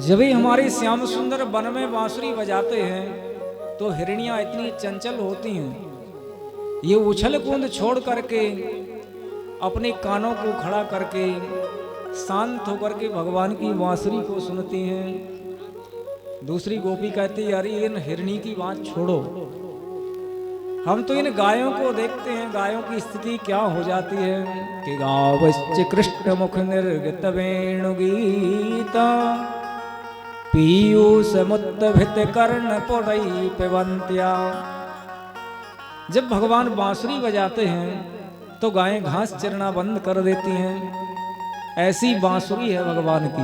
जब भी हमारे श्याम सुंदर वन में बांसुरी बजाते हैं तो हिरणियां इतनी चंचल होती हैं, ये उछल कूद छोड़ करके अपने कानों को खड़ा करके शांत होकर के भगवान की बांसुरी को सुनती हैं। दूसरी गोपी कहती है अरे इन हिरणी की बात छोड़ो, हम तो इन गायों को देखते हैं, गायों की स्थिति क्या हो जाती है कि गावश्च कृष्ण मुख निर्गत वेणुगीता पीयूष मुत्तभित कर्ण पुरई पिबंत्या। जब भगवान बांसुरी बजाते हैं तो गायें घास चरना बंद कर देती हैं। ऐसी बांसुरी है भगवान की,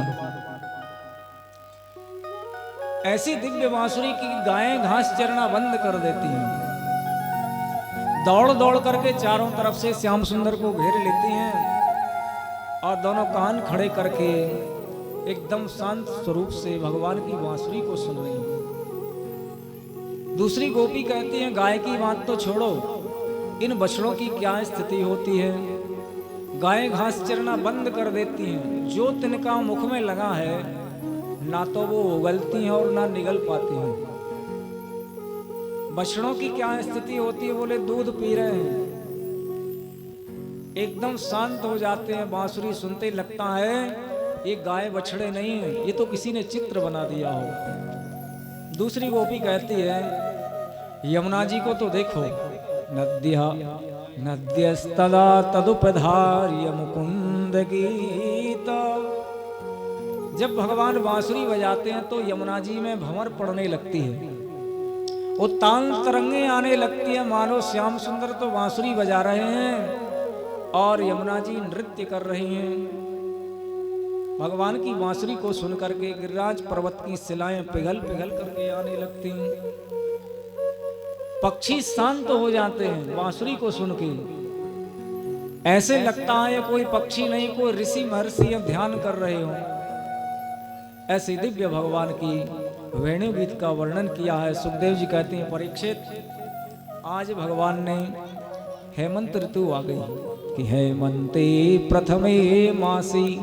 ऐसी दिव्य बांसुरी की गायें घास चरना बंद कर देती हैं। दौड़ दौड़ करके चारों तरफ से श्याम सुंदर को घेर लेती हैं और दोनों कान खड़े करके एकदम शांत स्वरूप से भगवान की बांसुरी को सुन रही हैं। दूसरी गोपी कहती है गाय की बात तो छोड़ो, इन बछड़ों की क्या स्थिति होती है। गायें घास चरना बंद कर देती हैं, जो तिनका मुख में लगा है ना तो वो उगलती हैं और ना निगल पाती हैं। बछड़ों की क्या स्थिति होती है, बोले दूध पी रहे हैं, एकदम शांत हो जाते हैं। बांसुरी सुनते लगता है ये गाय बछड़े नहीं है, ये तो किसी ने चित्र बना दिया हो। दूसरी गोपी कहती है यमुना जी को तो देखो, नद्या नद्यस्तदा तदुपधार्य मुकुंद गीता। जब भगवान बांसुरी बजाते हैं तो यमुना जी में भंवर पड़ने लगती है, वो ताल तरंगे आने लगती है, मानो श्याम सुंदर तो बांसुरी बजा रहे हैं और यमुना जी नृत्य कर रही हैं। भगवान की बांसुरी को सुन करके गिरिराज पर्वत की शिलाएं पिघल पिघल करके आने लगती हैं। पक्षी शांत हो जाते हैं बांसुरी को सुन के, ऐसे लगता है कोई पक्षी नहीं, कोई ऋषि महर्षि ध्यान कर रहे हो। ऐसी दिव्य भगवान की वेणुगीत का वर्णन किया है। सुखदेव जी कहते हैं परीक्षित, आज भगवान ने हेमंत ऋतु आ गई कि हेमंते प्रथमे मासी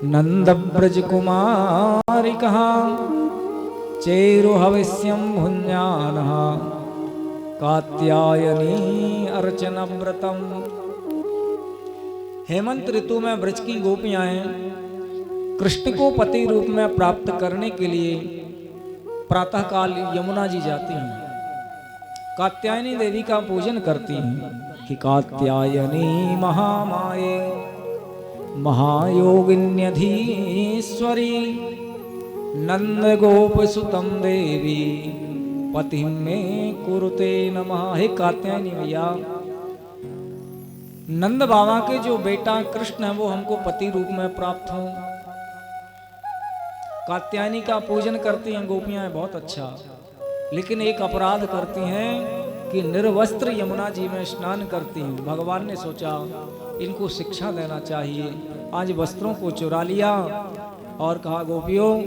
नंद ब्रज कुमारी कहा चेरु हविष्यम भुंजान कात्यायनी अर्चन व्रतम। हेमंत ऋतु में ब्रज की गोपियां कृष्ण को पति रूप में प्राप्त करने के लिए प्रातःकाल यमुना जी जाती हैं, कात्यायनी देवी का पूजन करती हैं कि कात्यायनी महामाये महायोगिन्यधीश्वरी नंद गोप सुतम देवी पति में कुरुते नमः। हे कात्यायनी मैया, नंद बाबा के जो बेटा कृष्ण है वो हमको पति रूप में प्राप्त हो। कात्यायनी का पूजन करती हैं गोपियां, बहुत अच्छा, लेकिन एक अपराध करती हैं कि निर्वस्त्र यमुना जी में स्नान करती हैं। भगवान ने सोचा इनको शिक्षा देना चाहिए, आज वस्त्रों को चुरा लिया और कहा गोपियों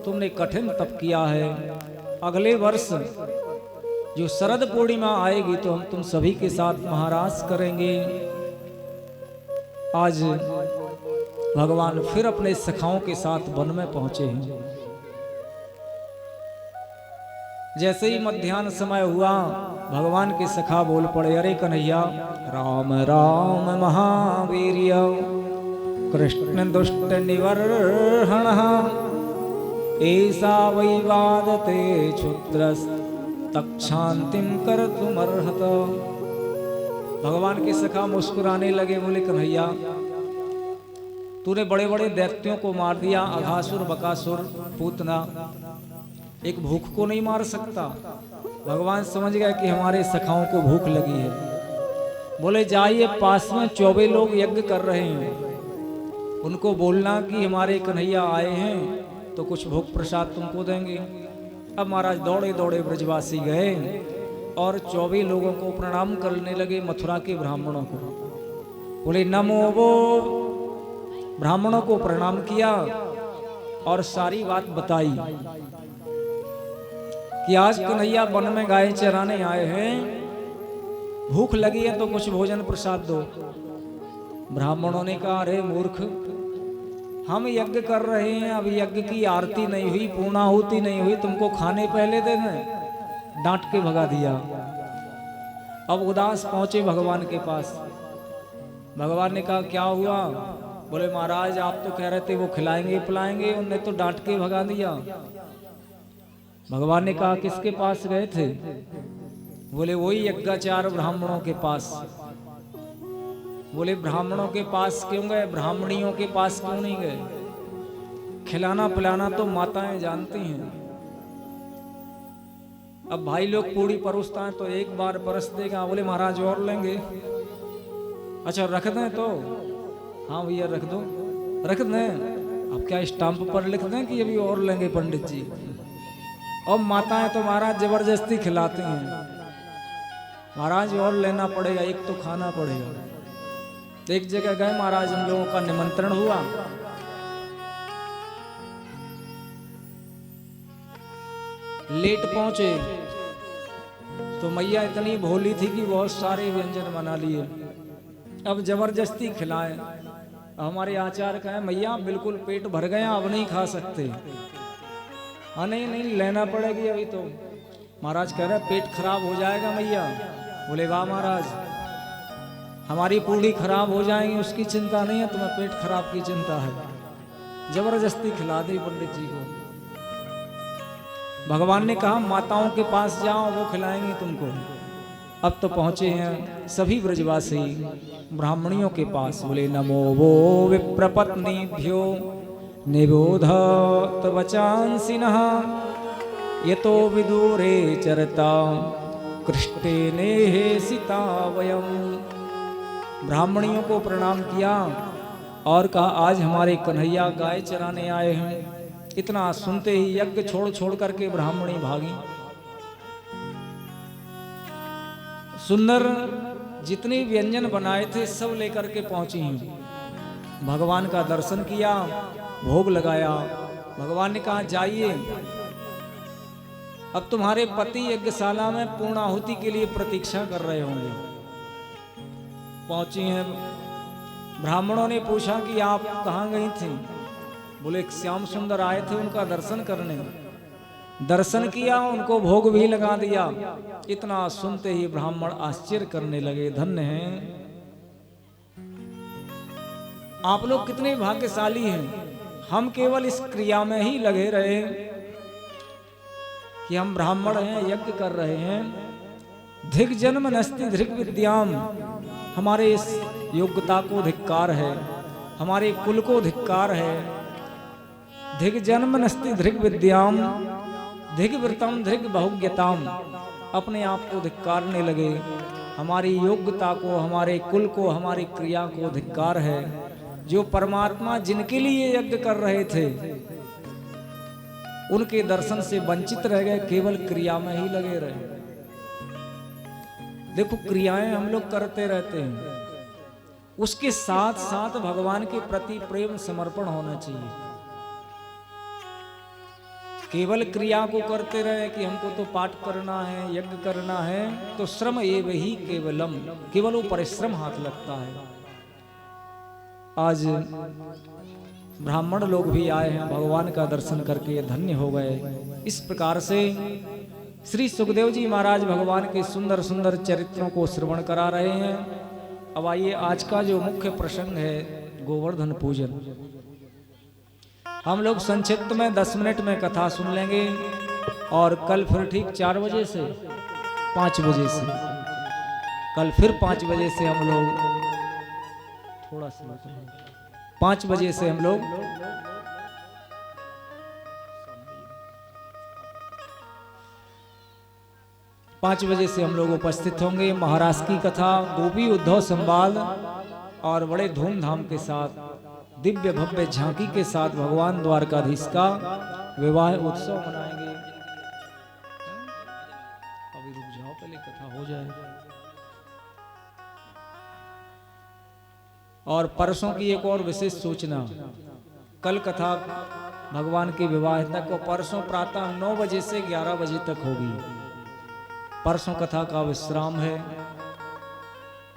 तुमने कठिन तप किया है, अगले वर्ष जो शरद पूर्णिमा आएगी तो हम तुम सभी के साथ महारास करेंगे। आज भगवान फिर अपने सखाओं के साथ वन में पहुंचे हैं। जैसे ही मध्याह्न समय हुआ भगवान के सखा बोल पड़े, अरे कन्हैया राम राम महावीर्य कृष्ण दुष्ट निवर्हण ऐसा वैवादते क्षुद्रस तक्षांतिम कर तुमर्हत। भगवान के सखा मुस्कुराने लगे, बोले कन्हैया तूने बड़े बड़े दैत्यों को मार दिया, अघासुर बकासुर पूतना, एक भूख को नहीं मार सकता। भगवान समझ गए कि हमारे सखाओं को भूख लगी है। बोले जाइए पास में 24 लोग यज्ञ कर रहे हैं, उनको बोलना कि हमारे कन्हैया आए हैं तो कुछ भोग प्रसाद तुमको देंगे। अब महाराज दौड़े दौड़े ब्रजवासी गए और 24 लोगों को प्रणाम करने लगे, मथुरा के ब्राह्मणों को। बोले नमो वो ब्राह्मणों को प्रणाम किया और सारी बात बताई कि आज कन्हैया वन में गाय चराने आए हैं, भूख लगी है तो कुछ भोजन प्रसाद दो। ब्राह्मणों ने कहा, अरे मूर्ख, हम यज्ञ कर रहे हैं, अब यज्ञ की आरती नहीं हुई, पूर्णाहुति नहीं हुई, तुमको खाने पहले देना। डांट के भगा दिया। अब उदास पहुंचे भगवान के पास। भगवान ने कहा, क्या हुआ? बोले, महाराज आप तो कह रहे थे वो खिलाएंगे पिलाएंगे, उनने तो डांट के भगा दिया। भगवान ने कहा, किसके पास गए थे? बोले, वही यज्ञाचार ब्राह्मणों के पास। बोले, ब्राह्मणों के पास क्यों गए, ब्राह्मणियों के पास क्यों नहीं गए? खिलाना पिलाना तो माताएं जानती हैं। अब भाई लोग पूरी परोसता है तो एक बार परस देगा। बोले, महाराज और लेंगे? अच्छा रख दें तो? हाँ भैया रख दो। रख दें? अब क्या स्टाम्प पर लिख दें कि अभी और लेंगे पंडित जी? और माताएं तो महाराज जबरदस्ती खिलाती हैं। महाराज और लेना पड़ेगा, एक तो खाना पड़ेगा। एक जगह गए महाराज, हम लोगों का निमंत्रण हुआ। लेट पहुंचे तो मैया इतनी भोली थी कि बहुत सारे व्यंजन बना लिए। अब जबरदस्ती खिलाए। हमारे आचार्य कहे, मैया बिल्कुल पेट भर गया, अब नहीं खा सकते। हाँ नहीं नहीं लेना पड़ेगी अभी तो। महाराज कह रहे पेट खराब हो जाएगा मैया। बोले, वाह महाराज, हमारी पूरी खराब हो जाएंगी उसकी चिंता नहीं है, तुम्हें पेट खराब की चिंता है। जबरदस्ती खिला दी पंडित जी को। भगवान ने कहा, माताओं के पास जाओ, वो खिलाएंगी तुमको। अब तो पहुंचे हैं सभी ब्रजवासी ब्राह्मणियों के पास। बोले, नमो वो विप्रपत्नीभ्यो निबोधत वचांसिनः यतो विदूरे चरता कृष्टे नेहेसिता वयम। ब्राह्मणियों को प्रणाम किया और कहा, आज हमारे कन्हैया गाय चराने आए हैं। इतना सुनते ही यज्ञ छोड़ छोड़ करके ब्राह्मणी भागी। सुंदर जितने व्यंजन बनाए थे सब लेकर के पहुंची हैं। भगवान का दर्शन किया, भोग लगाया। भगवान ने कहा, जाइए, अब तुम्हारे पति यज्ञशाला में पूर्णाहुति के लिए प्रतीक्षा कर रहे होंगे। पहुंची हैं। ब्राह्मणों ने पूछा कि आप कहाँ गई थी? बोले, श्याम सुंदर आए थे उनका दर्शन करने। दर्शन किया, उनको भोग भी लगा दिया। इतना सुनते ही ब्राह्मण आश्चर्य करने लगे, धन्य हैं आप लोग, कितने भाग्यशाली हैं। हम केवल इस क्रिया में ही लगे रहे कि हम ब्राह्मण हैं, यज्ञ कर रहे हैं। धिक जन्म नस्ति धिक विद्याम, हमारे इस योग्यता को धिक्कार है, हमारे कुल को धिक्कार है। धिक जन्म नस्ति धिक विद्याम धिक वृतम धिक बहुज्ञताम, अपने आप को धिक्कारने लगे। हमारी योग्यता को, हमारे कुल को, हमारी क्रिया को धिक्कार है। जो परमात्मा जिनके लिए यज्ञ कर रहे थे उनके दर्शन से वंचित रह गए, केवल क्रिया में ही लगे रहे। देखो, क्रियाएं हम लोग करते रहते हैं, उसके साथ साथ भगवान के प्रति प्रेम समर्पण होना चाहिए। केवल क्रिया को करते रहे कि हमको तो पाठ करना है, यज्ञ करना है, तो श्रम एव ही केवलम, केवल वो परिश्रम हाथ लगता है। आज ब्राह्मण लोग भी आए हैं, भगवान का दर्शन करके धन्य हो गए। इस प्रकार से श्री सुखदेव जी महाराज भगवान के सुंदर सुंदर चरित्रों को श्रवण करा रहे हैं। अब आइए, आज का जो मुख्य प्रसंग है, गोवर्धन पूजन। हम लोग संक्षिप्त में 10 मिनट में कथा सुन लेंगे और कल फिर ठीक 4 बजे से 5 बजे से, कल फिर 5 बजे से हम लोग, थोड़ा सा 5 बजे से हम लोग पाँच बजे से हम लोग उपस्थित होंगे। महाराष्ट्र की कथा, गोपी उद्धव संवाद और बड़े धूमधाम के साथ, दिव्य भव्य झांकी के साथ भगवान द्वारकाधीश का विवाह उत्सव मनाएंगे। अभी रुक जाओ, पहले कथा हो जाए। और परसों की एक और विशेष सूचना, कल कथा भगवान की विवाह तक को परसों प्रातः 9 बजे से 11 बजे तक होगी। परसों कथा का विश्राम है।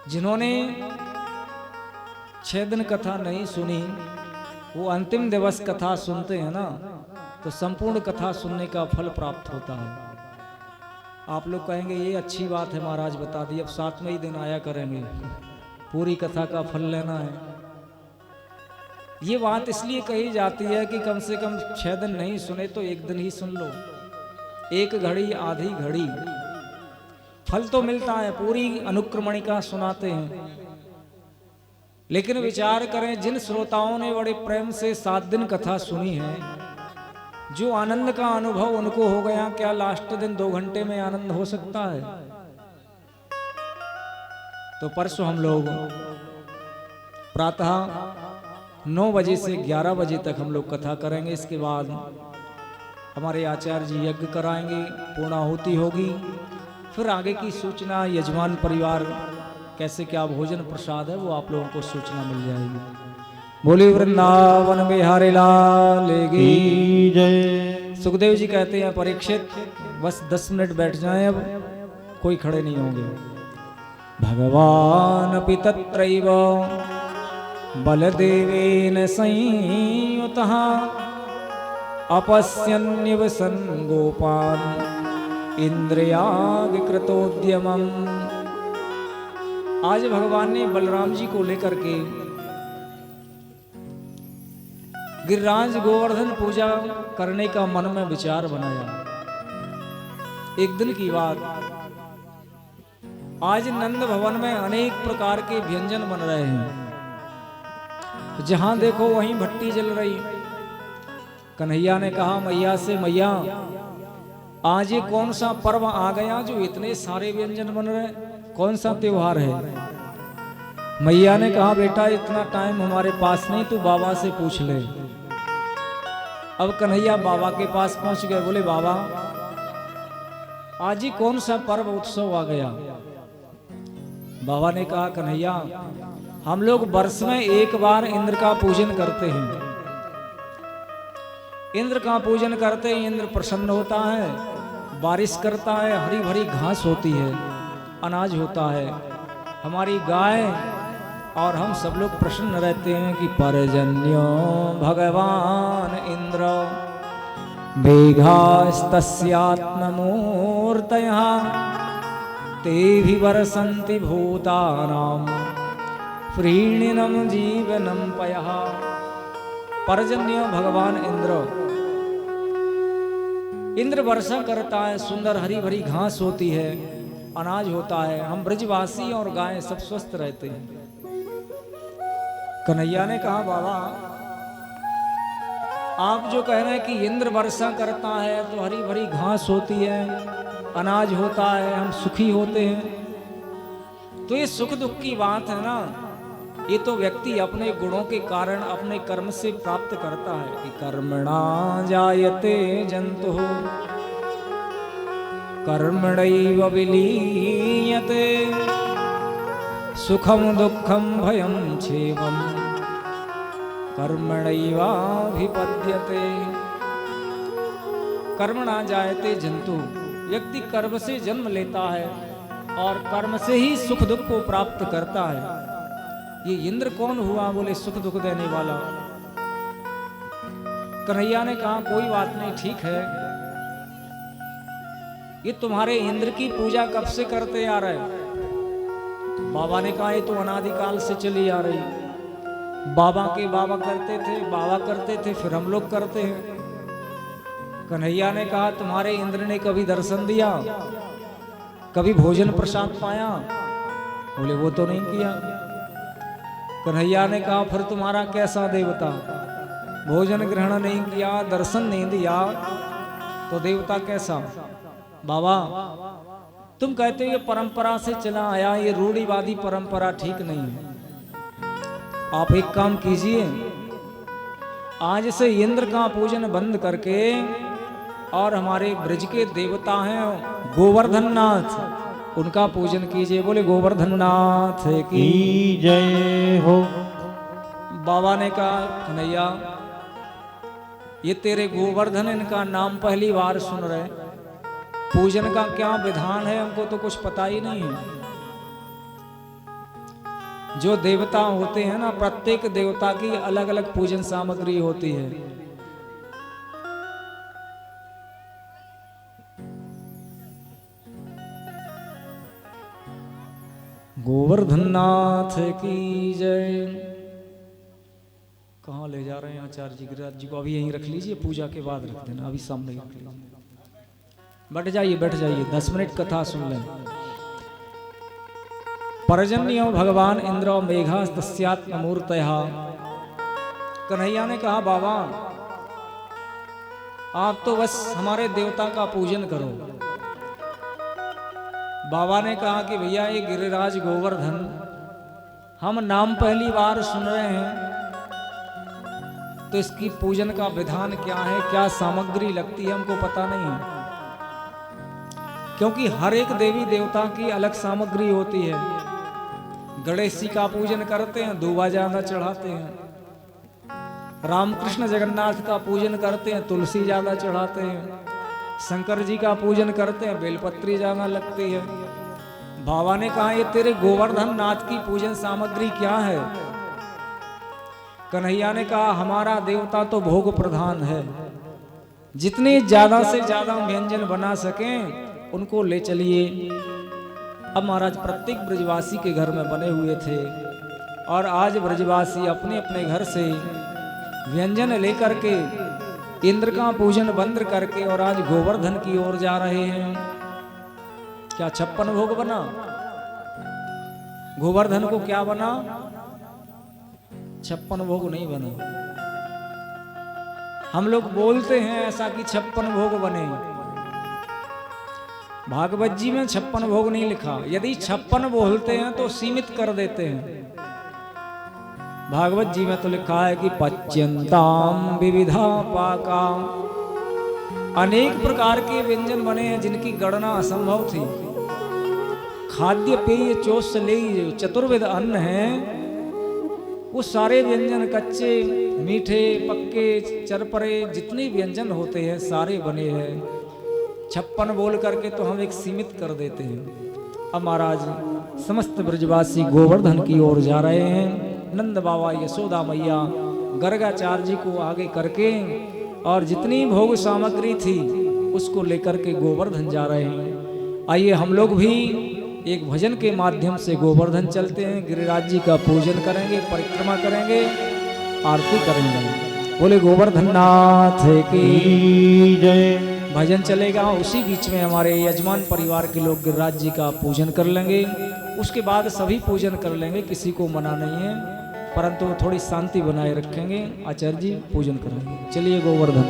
जिन्होंने 6 दिन कथा नहीं सुनी वो अंतिम दिवस कथा सुनते हैं ना, तो संपूर्ण कथा सुनने का फल प्राप्त होता है। आप लोग कहेंगे ये अच्छी बात है महाराज बता दी, अब 7वें ही दिन आया करेंगे, पूरी कथा का फल लेना है। ये बात इसलिए कही जाती है कि कम से कम 6 दिन नहीं सुने तो 1 दिन ही सुन लो, 1 घड़ी आधी घड़ी फल तो मिलता है। पूरी अनुक्रमणिका सुनाते हैं, लेकिन विचार करें जिन श्रोताओं ने बड़े प्रेम से 7 दिन कथा सुनी है, जो आनंद का अनुभव उनको हो गया, क्या लास्ट दिन 2 घंटे में आनंद हो सकता है? तो परसों हम लोग प्रातः 9 बजे से 11 बजे तक हम लोग कथा करेंगे। इसके बाद हमारे आचार्य जी यज्ञ कराएंगे, पूर्णाहुति होगी, फिर आगे की सूचना यजमान परिवार कैसे क्या भोजन प्रसाद है वो आप लोगों को सूचना मिल जाएगी। बोली वृंदावन बिहारी लाल की जय। सुखदेव जी कहते हैं परीक्षित बस 10 मिनट बैठ जाएं, अब कोई खड़े नहीं होंगे। भगवान अपि तत्रैव बलदेवेन संयुतः अपश्यन्निवसन् गोपान् इंद्रियाग्रतोद्यमम्। आज भगवान ने बलराम जी को लेकर के गिरिराज गोवर्धन पूजा करने का मन में विचार बनाया। एक दिन की बात, आज नंद भवन में अनेक प्रकार के व्यंजन बन रहे हैं, जहां देखो वहीं भट्टी जल रही। कन्हैया ने कहा मैया से, मैया आज ये कौन सा पर्व आ गया जो इतने सारे व्यंजन बन रहे, कौन सा त्योहार है? मैया ने कहा बेटा इतना टाइम हमारे पास नहीं, तू बाबा से पूछ ले। अब कन्हैया बाबा के पास पहुंच गए, बोले बाबा आज ही कौन सा पर्व उत्सव आ गया? बाबा ने कहा कन्हैया हम लोग वर्ष में एक बार इंद्र का पूजन करते हैं। इंद्र का पूजन करते ही इंद्र प्रसन्न होता है, बारिश करता है, हरी भरी घास होती है, अनाज होता है, हमारी गाय और हम सब लोग प्रसन्न रहते हैं कि पर्जन्यो भगवान इंद्र मेघास्तस्यात्ममूर्तयः तेभि वर्षन्ति भूतानां प्रीणिनं जीवनं पयः। पर्जन्य भगवान इंद्र वर्षा करता है, सुंदर हरी भरी घास होती है, अनाज होता है, हम ब्रजवासी और गाय सब स्वस्थ रहते हैं। कन्हैया ने कहा बाबा आप जो कह रहे हैं कि इंद्र वर्षा करता है तो हरी भरी घास होती है, अनाज होता है, हम सुखी होते हैं, तो ये सुख दुख की बात है ना, ये तो व्यक्ति अपने गुणों के कारण अपने कर्म से प्राप्त करता है कि कर्मणा जायते जंतुः कर्मणैव विलीयते सुखम दुखम भयम क्षेमम कर्मणैवाभिपद्यते। कर्मणा जायते जंतु, व्यक्ति कर्म से जन्म लेता है और कर्म से ही सुख दुख को प्राप्त करता है। ये इंद्र कौन हुआ? बोले सुख दुख देने वाला। कन्हैया ने कहा कोई बात नहीं, ठीक है, ये तुम्हारे इंद्र की पूजा कब से करते आ रहे? बाबा ने कहा ये तो अनादिकाल से चली आ रही, बाबा के बाबा करते थे, बाबा करते थे, फिर हम लोग करते हैं। कन्हैया ने कहा तुम्हारे इंद्र ने कभी दर्शन दिया, कभी भोजन प्रसाद पाया? बोले वो तो नहीं किया। कन्हैया ने कहा फिर तुम्हारा कैसा देवता? भोजन ग्रहण नहीं किया, दर्शन नहीं दिया, तो देवता कैसा? बाबा तुम कहते हो ये परंपरा से चला आया, ये रूढ़िवादी परंपरा ठीक नहीं है। आप एक काम कीजिए, आज से इंद्र का पूजन बंद करके और हमारे ब्रज के देवता हैं गोवर्धन नाथ, उनका पूजन कीजिए। बोले गोवर्धन नाथ की जय हो। बाबा ने कहा कन्हैया ये तेरे गोवर्धन इनका नाम पहली बार सुन रहे, पूजन का क्या विधान है हमको तो कुछ पता ही नहीं है। जो देवता होते हैं ना, प्रत्येक देवता की अलग अलग पूजन सामग्री होती है। गोवर्धन नाथ की जय। कहाँ ले जा रहे हैं आचार्य जी? गिरिराज जी को अभी यहीं रख लीजिए, पूजा के बाद रख देना, अभी सामने ही रख लीजिए। बैठ जाइए बैठ जाइए, 10 मिनट कथा सुन लें। पर्जन्यो भगवान इंद्र मेघा तस्यात्म मूर्तया। कन्हैया ने कहा बाबा आप तो बस हमारे देवता का पूजन करो। बाबा ने कहा कि भैया ये गिरिराज गोवर्धन हम नाम पहली बार सुन रहे हैं, तो इसकी पूजन का विधान क्या है, क्या सामग्री लगती है हमको पता नहीं है। क्योंकि हर एक देवी देवता की अलग सामग्री होती है। गणेश जी का पूजन करते हैं, दूबा ज्यादा चढ़ाते हैं। रामकृष्ण जगन्नाथ का पूजन करते हैं, तुलसी ज्यादा चढ़ाते हैं। शंकर जी का पूजन करते हैं, बेलपत्री ज्यादा लगती है। बाबा ने कहा ये तेरे गोवर्धन नाथ की पूजन सामग्री क्या है? कन्हैया ने कहा हमारा देवता तो भोग प्रधान है, जितने ज्यादा से ज्यादा व्यंजन बना सकें उनको ले चलिए। अब महाराज प्रत्येक ब्रजवासी के घर में बने हुए थे, और आज ब्रजवासी अपने अपने घर से व्यंजन लेकर के इंद्र का पूजन बंद करके और आज गोवर्धन की ओर जा रहे हैं। क्या 56 भोग बना? गोवर्धन को क्या बना? 56 भोग नहीं बना। हम लोग बोलते हैं ऐसा कि 56 भोग बने। भागवत जी में 56 भोग नहीं लिखा। यदि 56 बोलते हैं तो सीमित कर देते हैं। भागवत जी में तो लिखा है कि पच्यंताम विविधा पाका, अनेक प्रकार के व्यंजन बने हैं जिनकी गणना असंभव थी। खाद्य पेय चोषलेय चतुर्विध अन्न है, वो सारे व्यंजन कच्चे मीठे पक्के चरपरे जितने व्यंजन होते हैं सारे बने हैं। 56 बोल करके तो हम एक सीमित कर देते हैं। अब महाराज समस्त ब्रजवासी गोवर्धन की ओर जा रहे हैं। नंद बाबा यशोदा मैया गर्गाचार्य जी को आगे करके और जितनी भोग सामग्री थी उसको लेकर के गोवर्धन जा रहे हैं। आइए हम लोग भी एक भजन के माध्यम से गोवर्धन चलते हैं, गिरिराज जी का पूजन करेंगे, परिक्रमा करेंगे, आरती करेंगे। बोले गोवर्धन नाथ की जय। भजन चलेगा, उसी बीच में हमारे यजमान परिवार के लोग गिरिराज जी का पूजन कर लेंगे। उसके बाद सभी पूजन कर लेंगे, किसी को मना नहीं है, परंतु थोड़ी शांति बनाए रखेंगे। आचार्य जी पूजन करेंगे। चलिए गोवर्धन।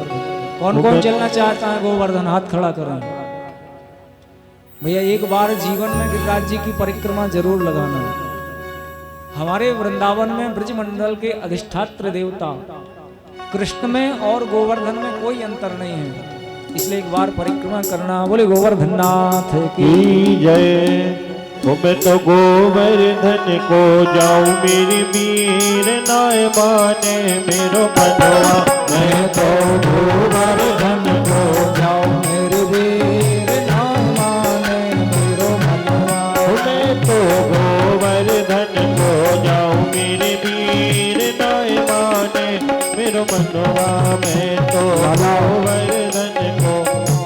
कौन कौन चलना चाहता है गोवर्धन? हाथ खड़ा करें भैया। एक बार जीवन में गिरिराज जी की परिक्रमा जरूर लगाना। हमारे वृंदावन में ब्रजमंडल के अधिष्ठात्र देवता कृष्ण में और गोवर्धन में कोई अंतर नहीं है, इसलिए एक बार परिक्रमा करना। बोले गोवर्धन नाथ की जय।
मैं तो गोवर्धन को जाऊं मेरी मीर नाय माने मेरो मनवा।
मैं तो गोवर्धन को जाऊं मेरे वीर नाय माने मेरो मनवा।
मैं तो गोवर्धन को जाऊं मेरी मीर नाय माने मेरो मनवा। मैं तो गोवर्धन को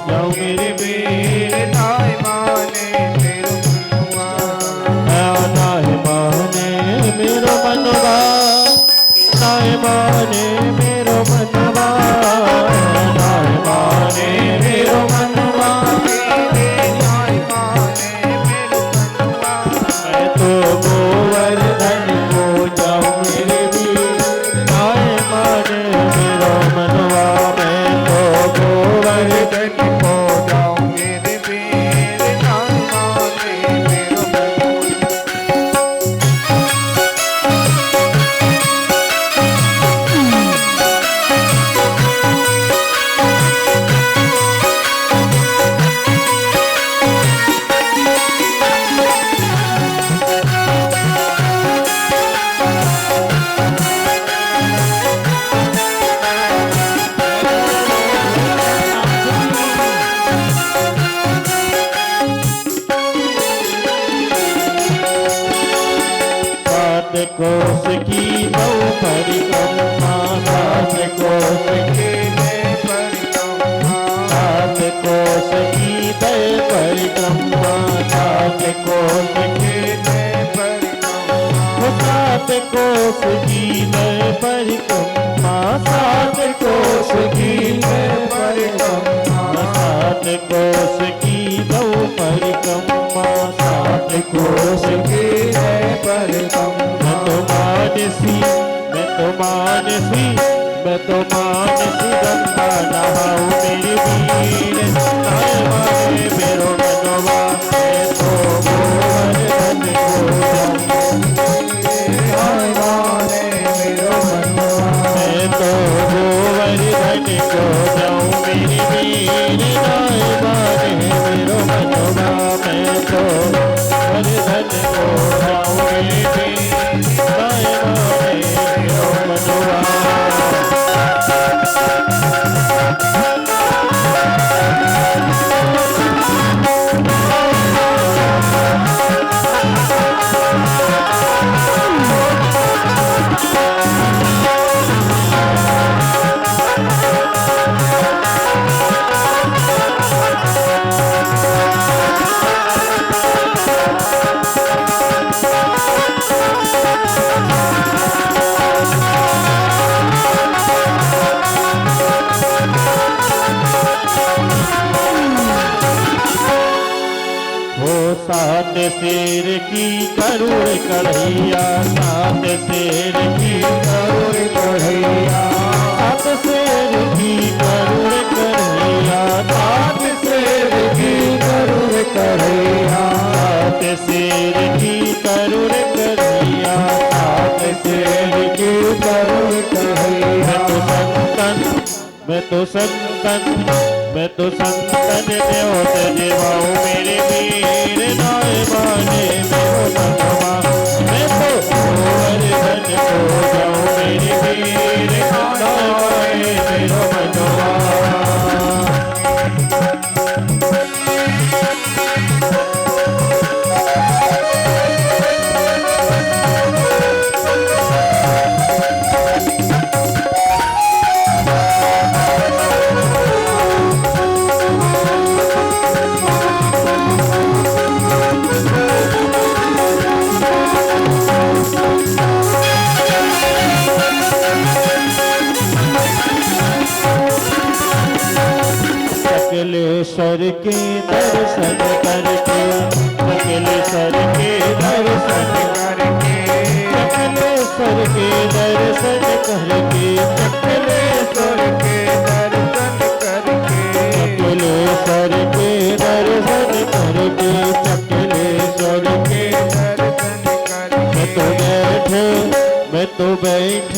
जाऊं मेरी मीर नाय माने मेरो मनवा। नाय माने मेरो मनवा, नाय माने मेरो मनवा, नाय माने मेरो मनवा। मैं तो गोवर्धन को जाऊं मेरे वीर नाय माने मेरो मनवा। मैं तो सात कोस की दो परिक्रमा, सात कोस की सात कोस की दो परिक्रमा, सात कोस की सात कोस की दो परिक्रमा, सात कोस की परिक्रमा, सात कोस की दो परिक्रमा, सात कोस की परिक्रमा। मैं तो मानसी गंगा नहाऊं मेरी वीर, नाय माने मेरो मनवा, मैं तो गोवर्धन को जाऊं, नाय माने मेरो मनवा, मैं तो गोवर्धन को जाऊं मेरी वीर, नाय माने मेरो मनवा, मैं तो गोवर्धन को जाऊं मेरी वीर, नाय माने मेरो मनवा। सात शेर की करुण कढ़ैया, सात शेर की करुण कढ़ैया, सात शेर की करुण कढ़ैया, सात शेर की करुण कढ़ैया, सात शेर की करुण कढ़ैया, सात शेर की करुण कढ़ैया। मैं तो संतन न्योत निभाऊं मेरे वीर, नाय माने मेरो मनवा, मैं तो गोवर्धन को जाऊं मेरे वीर, नाय माने मेरो मनवा। सकलेश्वर के दर्शन करके, सकलेश्वर के दर्शन करके, सकलेश्वर के दर्शन करके, सकलेश्वर के दर्शन करके, सकलेश्वर के दर्शन करके, सकलेश्वर के दर्शन करके। मैं तो बैठ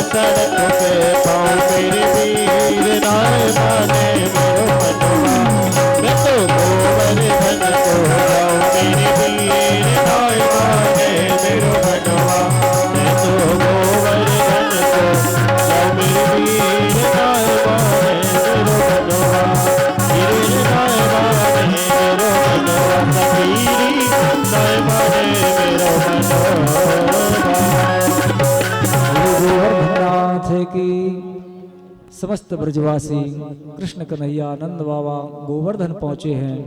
सड़क पे पाऊं मेरी वीर, नाय माने मेरो मनवा, मैं तो गोवर्धन को जाऊं मेरी वीर, नाय माने मेरो मनवा, मैं तो गोवर्धन को जाऊं मेरी वीर, नाय माने मेरो मनवा, वीर नाय माने मेरो मनवा, सखीरी नाय माने मेरो मनवा।
गोवर्धननाथ की समस्त ब्रजवासी कृष्ण कन्हैया नंद बाबा गोवर्धन पहुंचे हैं।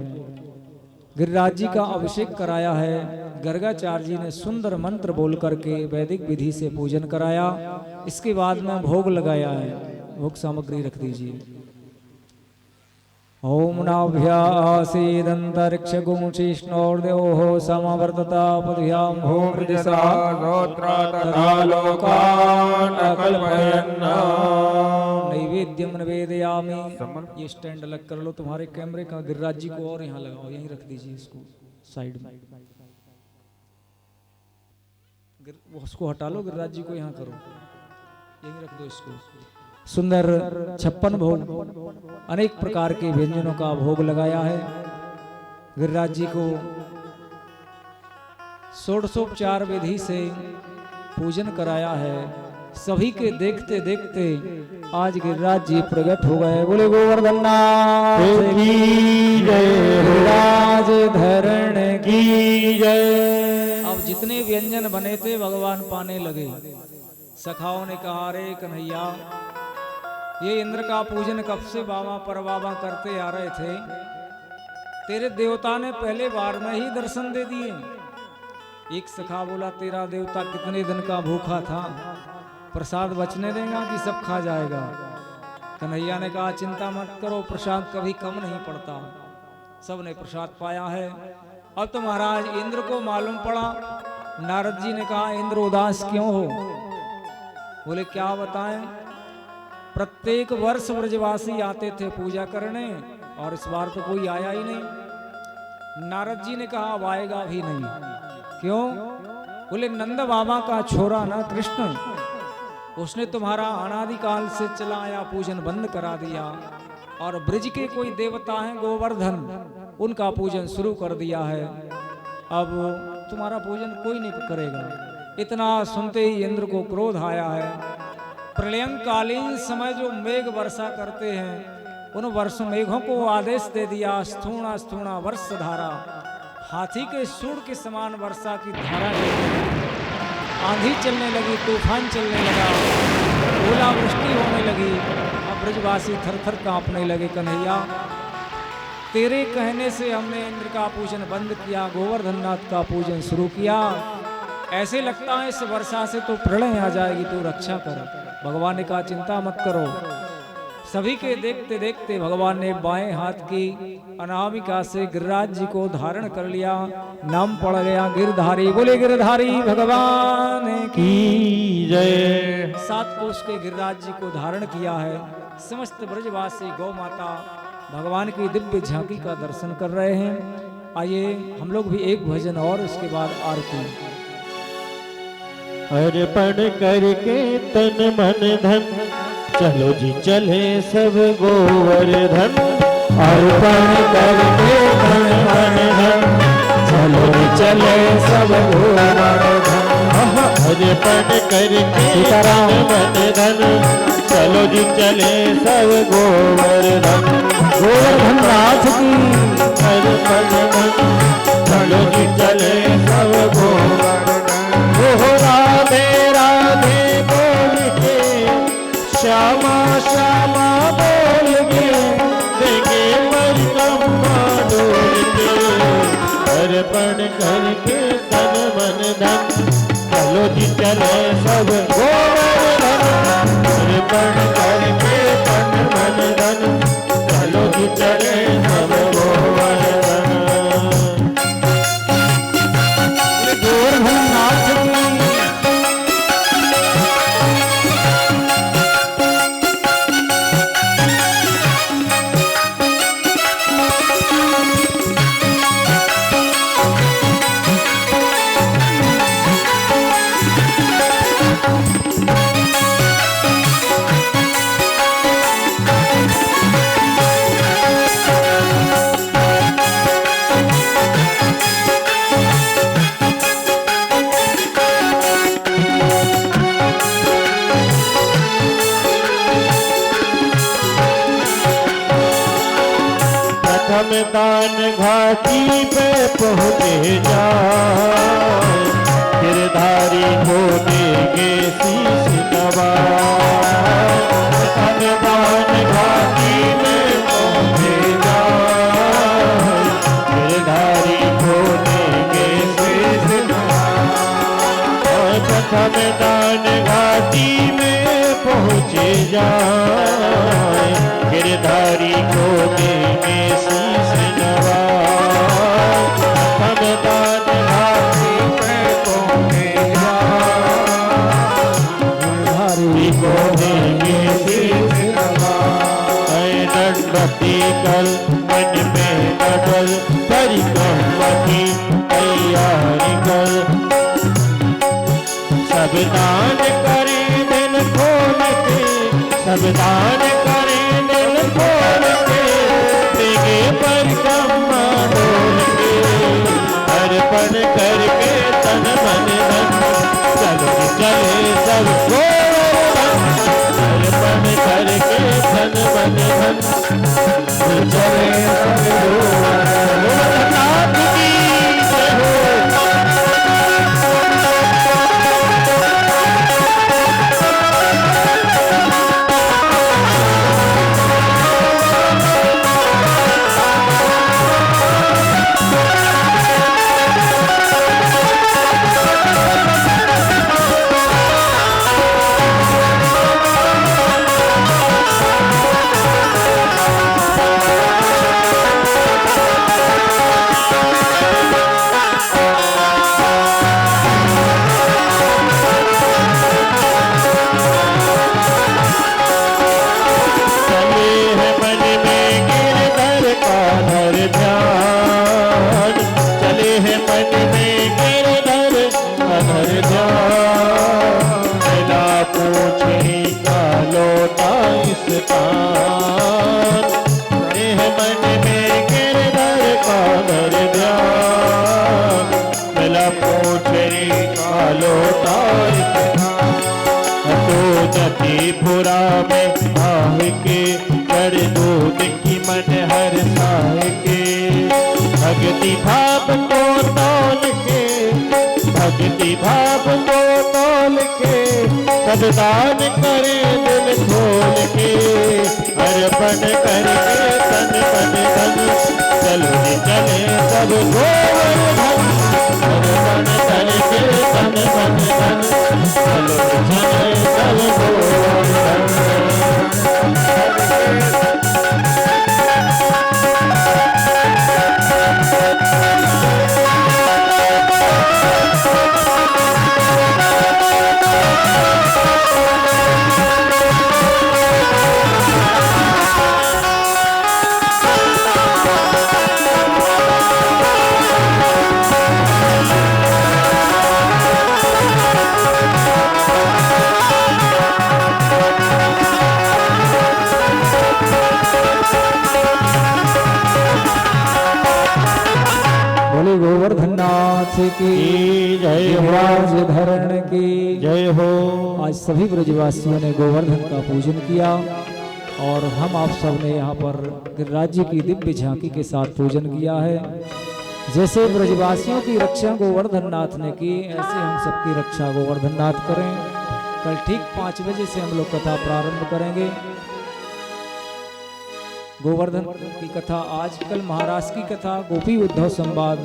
गिरिराज जी का अभिषेक कराया है। गर्गाचार्य जी ने सुंदर मंत्र बोल करके वैदिक विधि से पूजन कराया। इसके बाद में भोग लगाया है। भोग सामग्री रख दीजिए। ओम नाभ्यासीदंतरिक्ष गुंशिष्णोर्देवो समवर्तता पदभ्यां भूमृदिशा
गोत्र तथा लोकान् अकल्पयन्।
नैवेद्यम निवेदयामि। ये स्टैंड अलग कर लो तुम्हारे कैमरे का। गिरिराज जी को और यहाँ लगाओ, यहीं रख दीजिए इसको साइड में। उसको हटा लो, गिरिराज जी को यहाँ करो, यहीं रख दो इसको। सुंदर 56 भोग, अनेक प्रकार के व्यंजनों का भोग लगाया है। गिरिराज जी को षोडशोपचार विधि से पूजन कराया है। सभी के देखते देखते आज गिरिराज जी प्रकट हो गए। बोले गोवर्धननाथ की जय, गिरिराज धरण की जय। अब जितने व्यंजन बने थे भगवान पाने लगे। सखाओं ने कहा, अरे कन्हैया, ये इंद्र का पूजन कब से बाबा पर बाबा करते आ रहे थे, तेरे देवता ने पहले बार में ही दर्शन दे दिए। एक सखा बोला, तेरा देवता कितने दिन का भूखा था, प्रसाद बचने देगा कि सब खा जाएगा? कन्हैया ने कहा, चिंता मत करो, प्रसाद कभी कम नहीं पड़ता, सबने प्रसाद पाया है। अब तो महाराज इंद्र को मालूम पड़ा। नारद जी ने कहा, इंद्र उदास क्यों हो? बोले, क्या बताएं, प्रत्येक वर्ष ब्रजवासी आते थे पूजा करने और इस बार तो कोई आया ही नहीं। नारद जी ने कहा, अब आएगा भी नहीं। क्यों? बोले, नंद बाबा का छोरा ना कृष्ण, उसने तुम्हारा अनादिकाल से चला आया पूजन बंद करा दिया, और ब्रज के कोई देवता हैं गोवर्धन, उनका पूजन शुरू कर दिया है। अब तुम्हारा पूजन कोई नहीं करेगा। इतना सुनते ही इंद्र को क्रोध आया है। प्रलयंकालीन समय जो मेघ वर्षा करते हैं, उन वर्ष मेघों को आदेश दे दिया, स्थूणा स्थूणा वर्ष धारा, हाथी के सूंड के समान वर्षा की धारा गिरने लगी, आंधी चलने लगी, तूफान चलने लगा, ओलावृष्टि होने लगी। अब ब्रजवासी थर थर कांपने लगे। कन्हैया, तेरे कहने से हमने इंद्र का पूजन बंद किया, गोवर्धननाथ का पूजन शुरू किया। ऐसे लगता है इस वर्षा से तो प्रलय आ जाएगी, तू रक्षा कर। भगवान ने कहा, चिंता मत करो। सभी के देखते देखते भगवान ने बाएं हाथ की अनामिका से गिरिराज जी को धारण कर लिया। नाम पड़ गया गिरधारी। बोले गिरधारी भगवान की
जय।
7 कोष के गिरिराज जी को धारण किया है। समस्त ब्रजवासी गौ माता भगवान की दिव्य झांकी का दर्शन कर रहे हैं। आइए हम लोग भी एक भजन और उसके बाद आरती।
अर्पण करके तन मन धन, चलो जी चले सब गोवर्धन। अर्पण करके तन मन धन, चलो जी चले सब गोवर्धन। अर्पण करके तन मन धन, चलो जी चले सब गोवर्धन। गोवर्धन नाथ की अर्पण धन, चलो जी चले सब गोवर्धन। राधे राधे बोल के, श्यामा श्यामा बोल के, देंगे परिक्रमा डोल के। अर्पण करके तन मन धन, चलो जी चले सब गोवर्धन। अर्पण करके तन मन धन, चलो जी चले सब गोवर्धन।
गोवर्धन नाथ की
दान घाटी पे पहुँचे जाए, गिरधारी को देंगे शीश नवाए। दान घाटी में पहुँचे जाए, गिरधारी को देंगे शीश नवाए। प्रथम दान घाटी में पहुँचे जाए, गिरधारी को देंगे शीश नवाए। हम दान घाटी में पहुँचे जाए, गिरधारी को देंगे शीश नवाए। दंडवती कर मन में डबल, परिक्रमा की तैयारी कर। सब दान करें दिल खोल के, सब दान करें दिल खोल के, देंगे परिक्रमा डोल के। अर्पण करके तन मन धन, चलो चले सब गोवर्धन। अर्पण करके तन मन धन, चले सब गोवर्धन। नाथ की जय हो। मथुरा में आह के कर दूध की मन हर साह के भक्ति भाव को तौल के भक्ति भाव को तौल के सब दान करे दिल खोल के अर्पण करके तन मन धन चलो चले सब गोवर्धन अर्पण करके तन मन धन चलो चले सब गोवर्धन
बोले गोवर्धन नाथ की
जय हो
युवराज धरण की
जय हो।
आज सभी ब्रजवासियों ने गोवर्धन का पूजन किया और हम आप सब ने यहाँ पर गिरिराज जी की दिव्य झांकी के साथ पूजन किया है। जैसे ब्रजवासियों की रक्षा गोवर्धन नाथ ने की, ऐसे हम सबकी रक्षा गोवर्धन नाथ करें। कल ठीक 5 बजे से हम लोग कथा प्रारंभ करेंगे। गोवर्धन की कथा आज, कल महाराज की कथा, गोपी उद्धव संवाद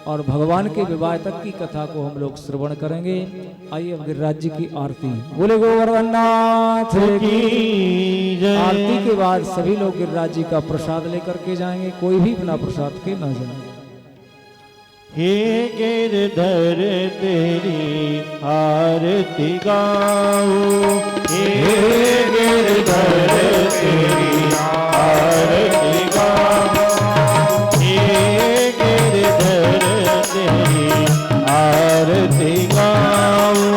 और भगवान के विवाह तक की कथा को हम लोग श्रवण करेंगे। आइए अब गिरिराज जी की आरती। बोले गोवर्धन नाथ की
जय।
आरती के बाद सभी लोग गिरिराज जी का प्रसाद लेकर के जाएंगे, कोई भी बिना प्रसाद के न जाए।
हे गिरधर तेरी आरती गाऊं, हे गिरधर तेरी आरती गाऊं, हे गिरधर तेरी आरती गाऊं,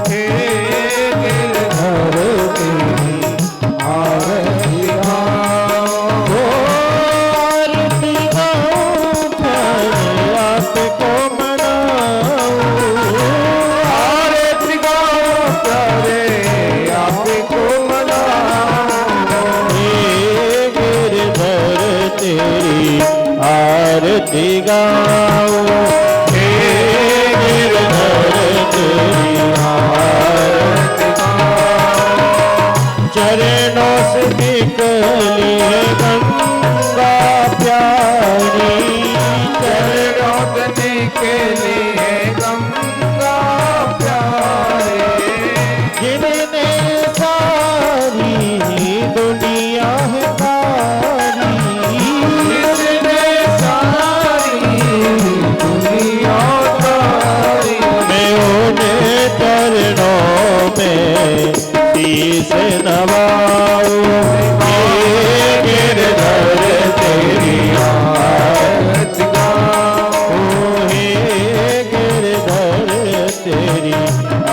हे गिरधर तेरी आरती गाऊं, आरती गाऊं प्यारे आपको मनाऊं, आरती गाऊं प्यारे आपको मनाऊं, हे गिरधर तेरी आरती गाऊं, हे गिरधर तेरी आरती गाऊं, चरणों से निकली है गंगा प्यारी, चरणों से निकली है गंगा प्यारी, जिनने सारी दुनिया है तारी, जिनने सारी दुनिया तारी, मैं उन्हें चरणों में शीश नवाऊं, हे गिरधर तेरी आरती गाऊं, हे गिरधर तेरी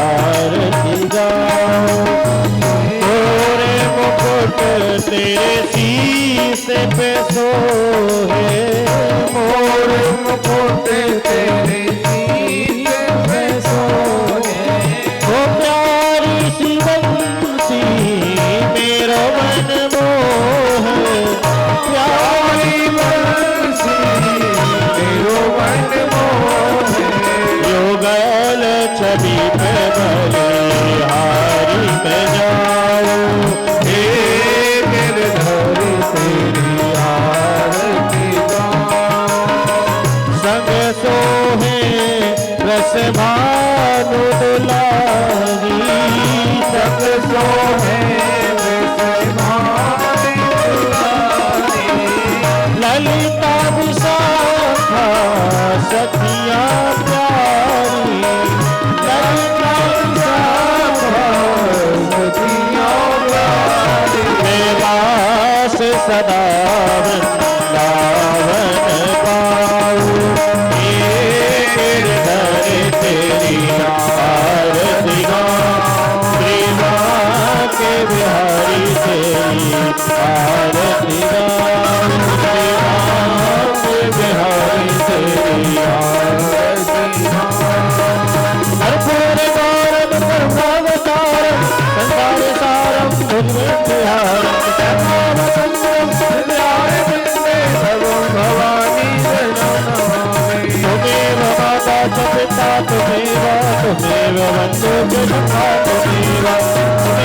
आरती गाऊं, तोरे मुकुट तेरे शीश पे सोहे, मोर मुकुट तेरे शीश पे सोहे, ओ प्यारी शिवंती मेरा मन मोह, प्यारी बंसी मेरो मन मोह, युगल छवि पे बलिहारी में जाऊं, हे गिरधर तेरी आरती गाऊं, संग सोहे रस भानु दुलारी, संग सोहे रस भानु दुलारी, ललिता विशाखा सखिया प्यारी, ललिता विशाखा सखिया प्यारी, मेवास सदा वृंदावन पाऊं, हे गिरधर तेरी आरती गाऊं, प्रेमा के बिहारी तेरी आरती गाऊं, प्रेमा के बिहारी तेरी आरती गाऊं, कर्पूर गौरव करुणावतारम संसार सारम त्वमेव बन्धुर्जन्म त्वमेव